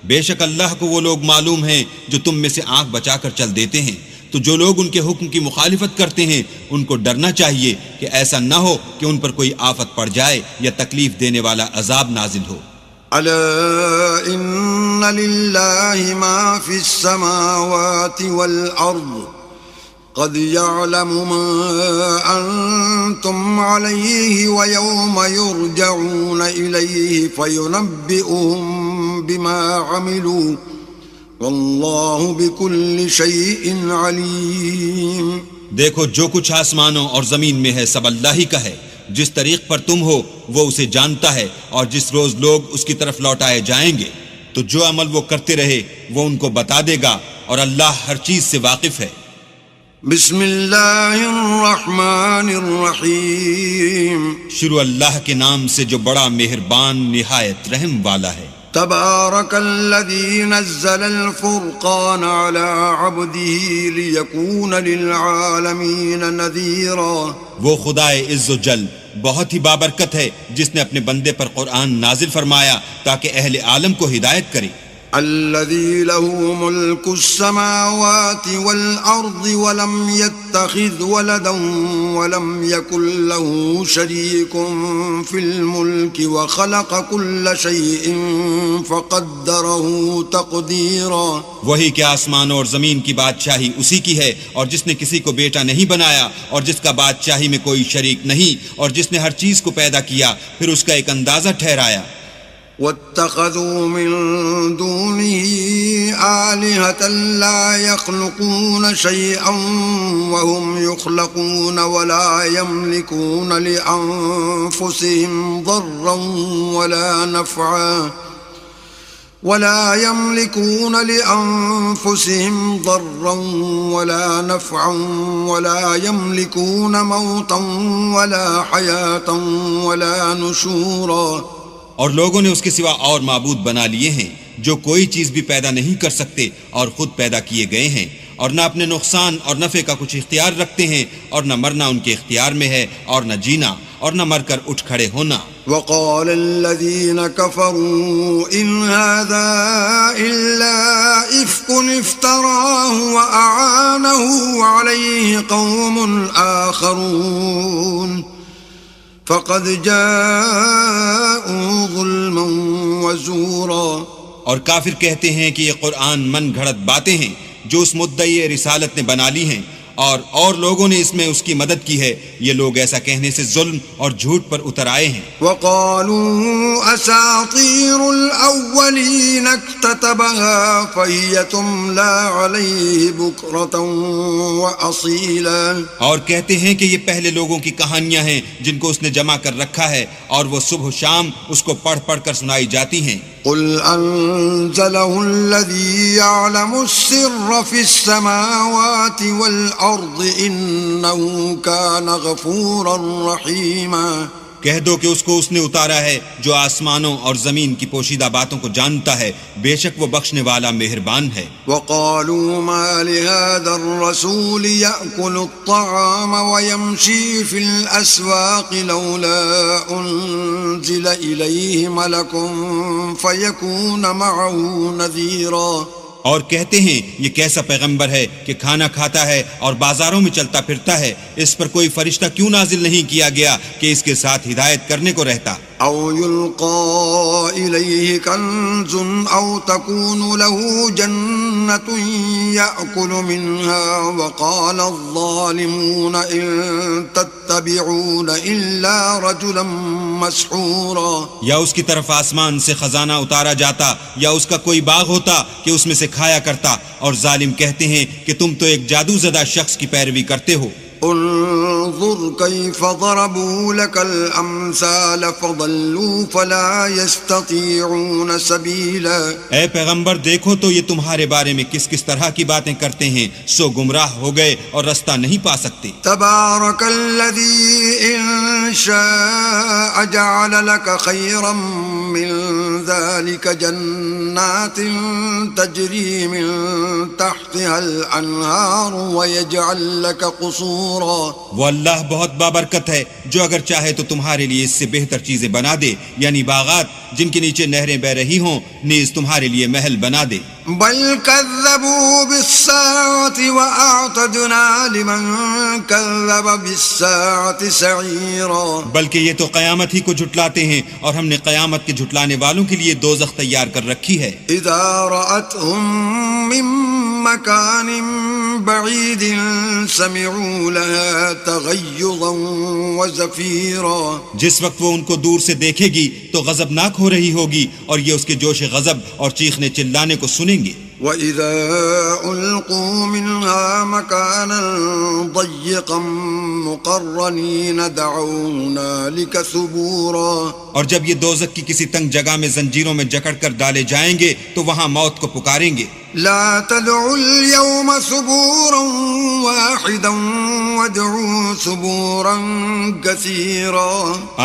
بے شک اللہ کو وہ لوگ معلوم ہیں جو تم میں سے آنکھ بچا کر چل دیتے ہیں. تو جو لوگ ان کے حکم کی مخالفت کرتے ہیں ان کو ڈرنا چاہیے کہ ایسا نہ ہو کہ ان پر کوئی آفت پڑ جائے یا تکلیف دینے والا عذاب نازل ہو. ألا إن لله ما في السماوات والأرض قد يعلم ما أنتم عليه ويوم يرجعون إليه فينبئهم بما عملوا واللہ بکل شیء علیم. دیکھو، جو کچھ آسمانوں اور زمین میں ہے سب اللہ ہی کا ہے. جس طریق پر تم ہو وہ اسے جانتا ہے، اور جس روز لوگ اس کی طرف لوٹائے جائیں گے تو جو عمل وہ کرتے رہے وہ ان کو بتا دے گا، اور اللہ ہر چیز سے واقف ہے. بسم اللہ الرحمن الرحیم. شروع اللہ کے نام سے جو بڑا مہربان نہایت رحم والا ہے. تبارک الذی نزل الفرقان على عبده ليكون للعالمین نذیرا. وہ خدائے عز و جل بہت ہی بابرکت ہے جس نے اپنے بندے پر قرآن نازل فرمایا تاکہ اہل عالم کو ہدایت کرے. الذي له ملك السماوات والأرض ولم يتخذ ولدا ولم يكن له شريك في الملك وخلق كل شيء فقدره تقديرا. وہی کہ آسمان اور زمین کی بادشاہی اسی کی ہے، اور جس نے کسی کو بیٹا نہیں بنایا، اور جس کا بادشاہی میں کوئی شریک نہیں، اور جس نے ہر چیز کو پیدا کیا پھر اس کا ایک اندازہ ٹھہرایا. واتخذوا من دونه آلهة لا يخلقون شيئا وهم يخلقون ولا يملكون لأنفسهم ضرا ولا نفعا ولا يملكون موتا ولا حياة ولا نشورا. اور لوگوں نے اس کے سوا اور معبود بنا لیے ہیں جو کوئی چیز بھی پیدا نہیں کر سکتے اور خود پیدا کیے گئے ہیں، اور نہ اپنے نقصان اور نفع کا کچھ اختیار رکھتے ہیں، اور نہ مرنا ان کے اختیار میں ہے، اور نہ جینا، اور نہ مر کر اٹھ کھڑے ہونا. وقال الذين كفروا إن هذا إلا إفك افتراه وأعانه عليه قوم آخرون فقد جاءوا ظلما وزورا. اور کافر کہتے ہیں کہ یہ قرآن من گھڑت باتیں ہیں جو اس مدعی رسالت نے بنا لی ہیں، اور لوگوں نے اس میں اس کی مدد کی ہے. یہ لوگ ایسا کہنے سے ظلم اور جھوٹ پر اتر آئے ہیں. وقالوا اساطیر الاولین اکتتبها فهي تملی علیہ بکرة واصیلا. اور کہتے ہیں کہ یہ پہلے لوگوں کی کہانیاں ہیں جن کو اس نے جمع کر رکھا ہے، اور وہ صبح و شام اس کو پڑھ پڑھ کر سنائی جاتی ہیں. قل انزله الذي يعلم السر في السماوات والارض انه كان غفورا رحيما. کہہ دو کہ اس کو اس نے اتارا ہے جو آسمانوں اور زمین کی پوشیدہ باتوں کو جانتا ہے، بے شک وہ بخشنے والا مہربان ہے. وقالوا ما لهذا الرسول يأكل الطعام ويمشي في الأسواق لولا أنزل إليه ملك فيكون معه نذيرا. اور کہتے ہیں یہ کیسا پیغمبر ہے کہ کھانا کھاتا ہے اور بازاروں میں چلتا پھرتا ہے، اس پر کوئی فرشتہ کیوں نازل نہیں کیا گیا کہ اس کے ساتھ ہدایت کرنے کو رہتا. او يلقى إليه كنز او تكون له جنة يأكل منها وقال الظالمون ان تتبعون الا رجلا مسحورا. یا اس کی طرف آسمان سے خزانہ اتارا جاتا، یا اس کا کوئی باغ ہوتا کہ اس میں سے کھایا کرتا، اور ظالم کہتے ہیں کہ تم تو ایک جادو زدہ شخص کی پیروی کرتے ہو. انظر كيف ضربوا لك الأمثال فضلوا فلا يستطيعون سبيلا. اے پیغمبر دیکھو تو یہ تمہارے بارے میں کس کس طرح کی باتیں کرتے ہیں، سو گمراہ ہو گئے اور رستہ نہیں پا سکتے. تبارك الذي إن شاء جعل لك خيرا من ذلك جنات تجري من تحتها الأنهار ويجعل لك قصورا. وہ اللہ بہت بابرکت ہے جو اگر چاہے تو تمہارے لیے اس سے بہتر چیزیں بنا دے، یعنی باغات جن کے نیچے نہریں بہ رہی ہوں، نیز تمہارے لیے محل بنا دے. بل كذبوا بالساعة وأعتدنا لمن كذب بالساعة سعيرا. بلکہ یہ تو قیامت ہی کو جھٹلاتے ہیں اور ہم نے قیامت کے جھٹلانے والوں کے لیے دوزخ تیار کر رکھی ہے. إذا رأتهم من مكان بعيد سمعوا لها تغيظا وزفيرا. جس وقت وہ ان کو دور سے دیکھے گی تو غضبناک ہو رہی ہوگی اور یہ اس کے جوش غضب اور چیخنے چلانے کو سنیں گے. وَإِذَا أُلْقُوا مِنْهَا مَكَانًا ضَيِّقًا مُقَرَّنِينَ دَعَوْا هُنَالِكَ ثُبُورًا. اور جب یہ دوزخ کی کسی تنگ جگہ میں زنجیروں میں جکڑ کر ڈالے جائیں گے تو وہاں موت کو پکاریں گے. لا تدعوا اليوم ثبورا واحدا وادعوا ثبورا كثيرا.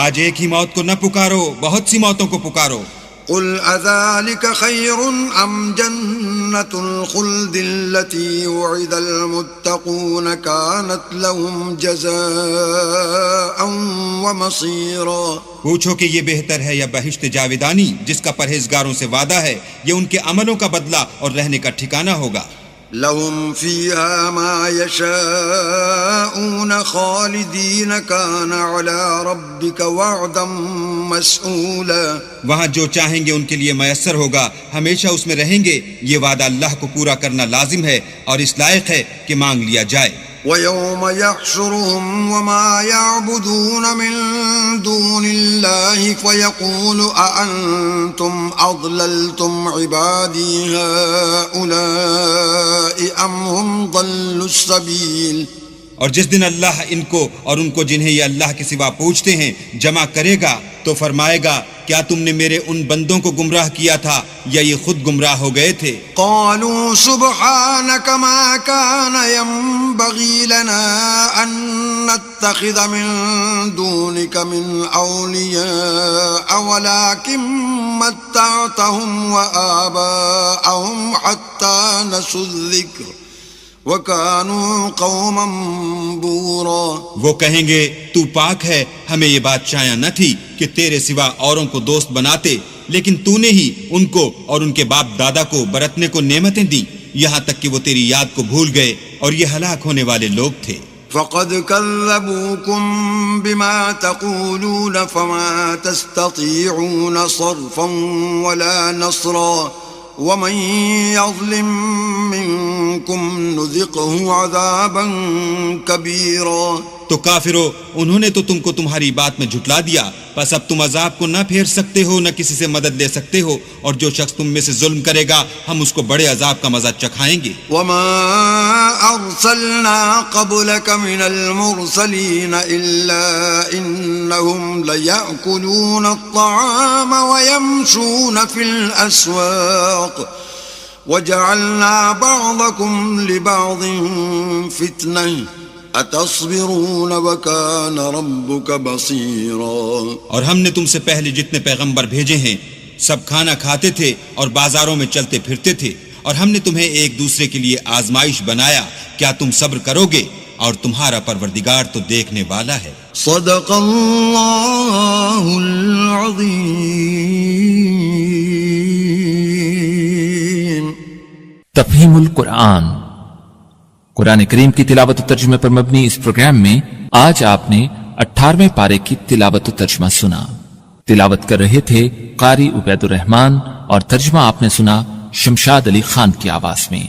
آج ایک ہی موت کو نہ پکارو، بہت سی موتوں کو پکارو. قل أذلك خير أم جنة الخلد التي وعد المتقون كانت لهم جزاء ومصيرا. پوچھو کہ یہ بہتر ہے یا بہشت جاویدانی جس کا پرہیزگاروں سے وعدہ ہے، یہ ان کے عملوں کا بدلہ اور رہنے کا ٹھکانہ ہوگا. لهم فيها ما يشاءون خالدين كان على ربك وعدا مسئولا. وہاں جو چاہیں گے ان کے لیے میسر ہوگا، ہمیشہ اس میں رہیں گے. یہ وعدہ اللہ کو پورا کرنا لازم ہے اور اس لائق ہے کہ مانگ لیا جائے. وَيَوْمَ يَحْشُرُهُمْ وَمَا يَعْبُدُونَ مِن دُونِ اللَّهِ فَيَقُولُ أَأَنْتُمْ أَضْلَلْتُمْ عِبَادِي هَؤُلَاءِ أَمْ هُمْ ضَلُّوا السَّبِيلَ. اور جس دن اللہ ان کو اور ان کو جنہیں یہ اللہ کے سوا پوچھتے ہیں جمع کرے گا تو فرمائے گا کیا تم نے میرے ان بندوں کو گمراہ کیا تھا یا یہ خود گمراہ ہو گئے تھے؟ قالوا سبحانك ما كان ينبغي لنا أن نتخذ من دونك من أولياء ولكن متعتهم وآباءهم حتى نسوا الذكر وَكَانُوا قَوْمًا بُورًا. وہ کہیں گے تو پاک ہے، ہمیں یہ بات چاہیے نہ تھی کہ تیرے سوا اوروں کو دوست بناتے، لیکن تو نے ہی ان کو اور ان کے باپ دادا کو برتنے کو نعمتیں دیں، یہاں تک کہ وہ تیری یاد کو بھول گئے اور یہ ہلاک ہونے والے لوگ تھے. فَقَدْ كَذَّبُوكُمْ بِمَا تَقُولُونَ فَمَا تَسْتَطِيعُونَ صَرْفًا وَلَا نَصْرًا وَمَنْ يَظْلِمْ مِنْكُمْ نُذِقْهُ عَذَابًا كَبِيرًا. تو کافرو، انہوں نے تو تم کو تمہاری بات میں جھٹلا دیا، پس اب تم عذاب کو نہ پھیر سکتے ہو نہ کسی سے مدد لے سکتے ہو، اور جو شخص تم میں سے ظلم کرے گا ہم اس کو بڑے عذاب کا مزہ چکھائیں گے. وَمَا أَرْسَلْنَا قَبْلَكَ مِنَ الْمُرْسَلِينَ إِلَّا إِنَّهُمْ لَيَأْكُلُونَ الطَّعَامَ وَيَمْشُونَ فِي الْأَسْوَاقِ وَجَعَلْنَا بَعْضَكُمْ لِبَعْضٍ فِتْنَةً اتصبرون وکان ربک بصیرا. اور ہم نے تم سے پہلے جتنے پیغمبر بھیجے ہیں سب کھانا کھاتے تھے اور بازاروں میں چلتے پھرتے تھے، اور ہم نے تمہیں ایک دوسرے کے لیے آزمائش بنایا، کیا تم صبر کرو گے؟ اور تمہارا پروردگار تو دیکھنے والا ہے. صدق اللہ العظیم. تفہیم القرآن، قرآن کریم کی تلاوت و ترجمے پر مبنی اس پروگرام میں آج آپ نے 18ویں پارے کی تلاوت و ترجمہ سنا. تلاوت کر رہے تھے قاری عبید الرحمان اور ترجمہ آپ نے سنا شمشاد علی خان کی آواز میں.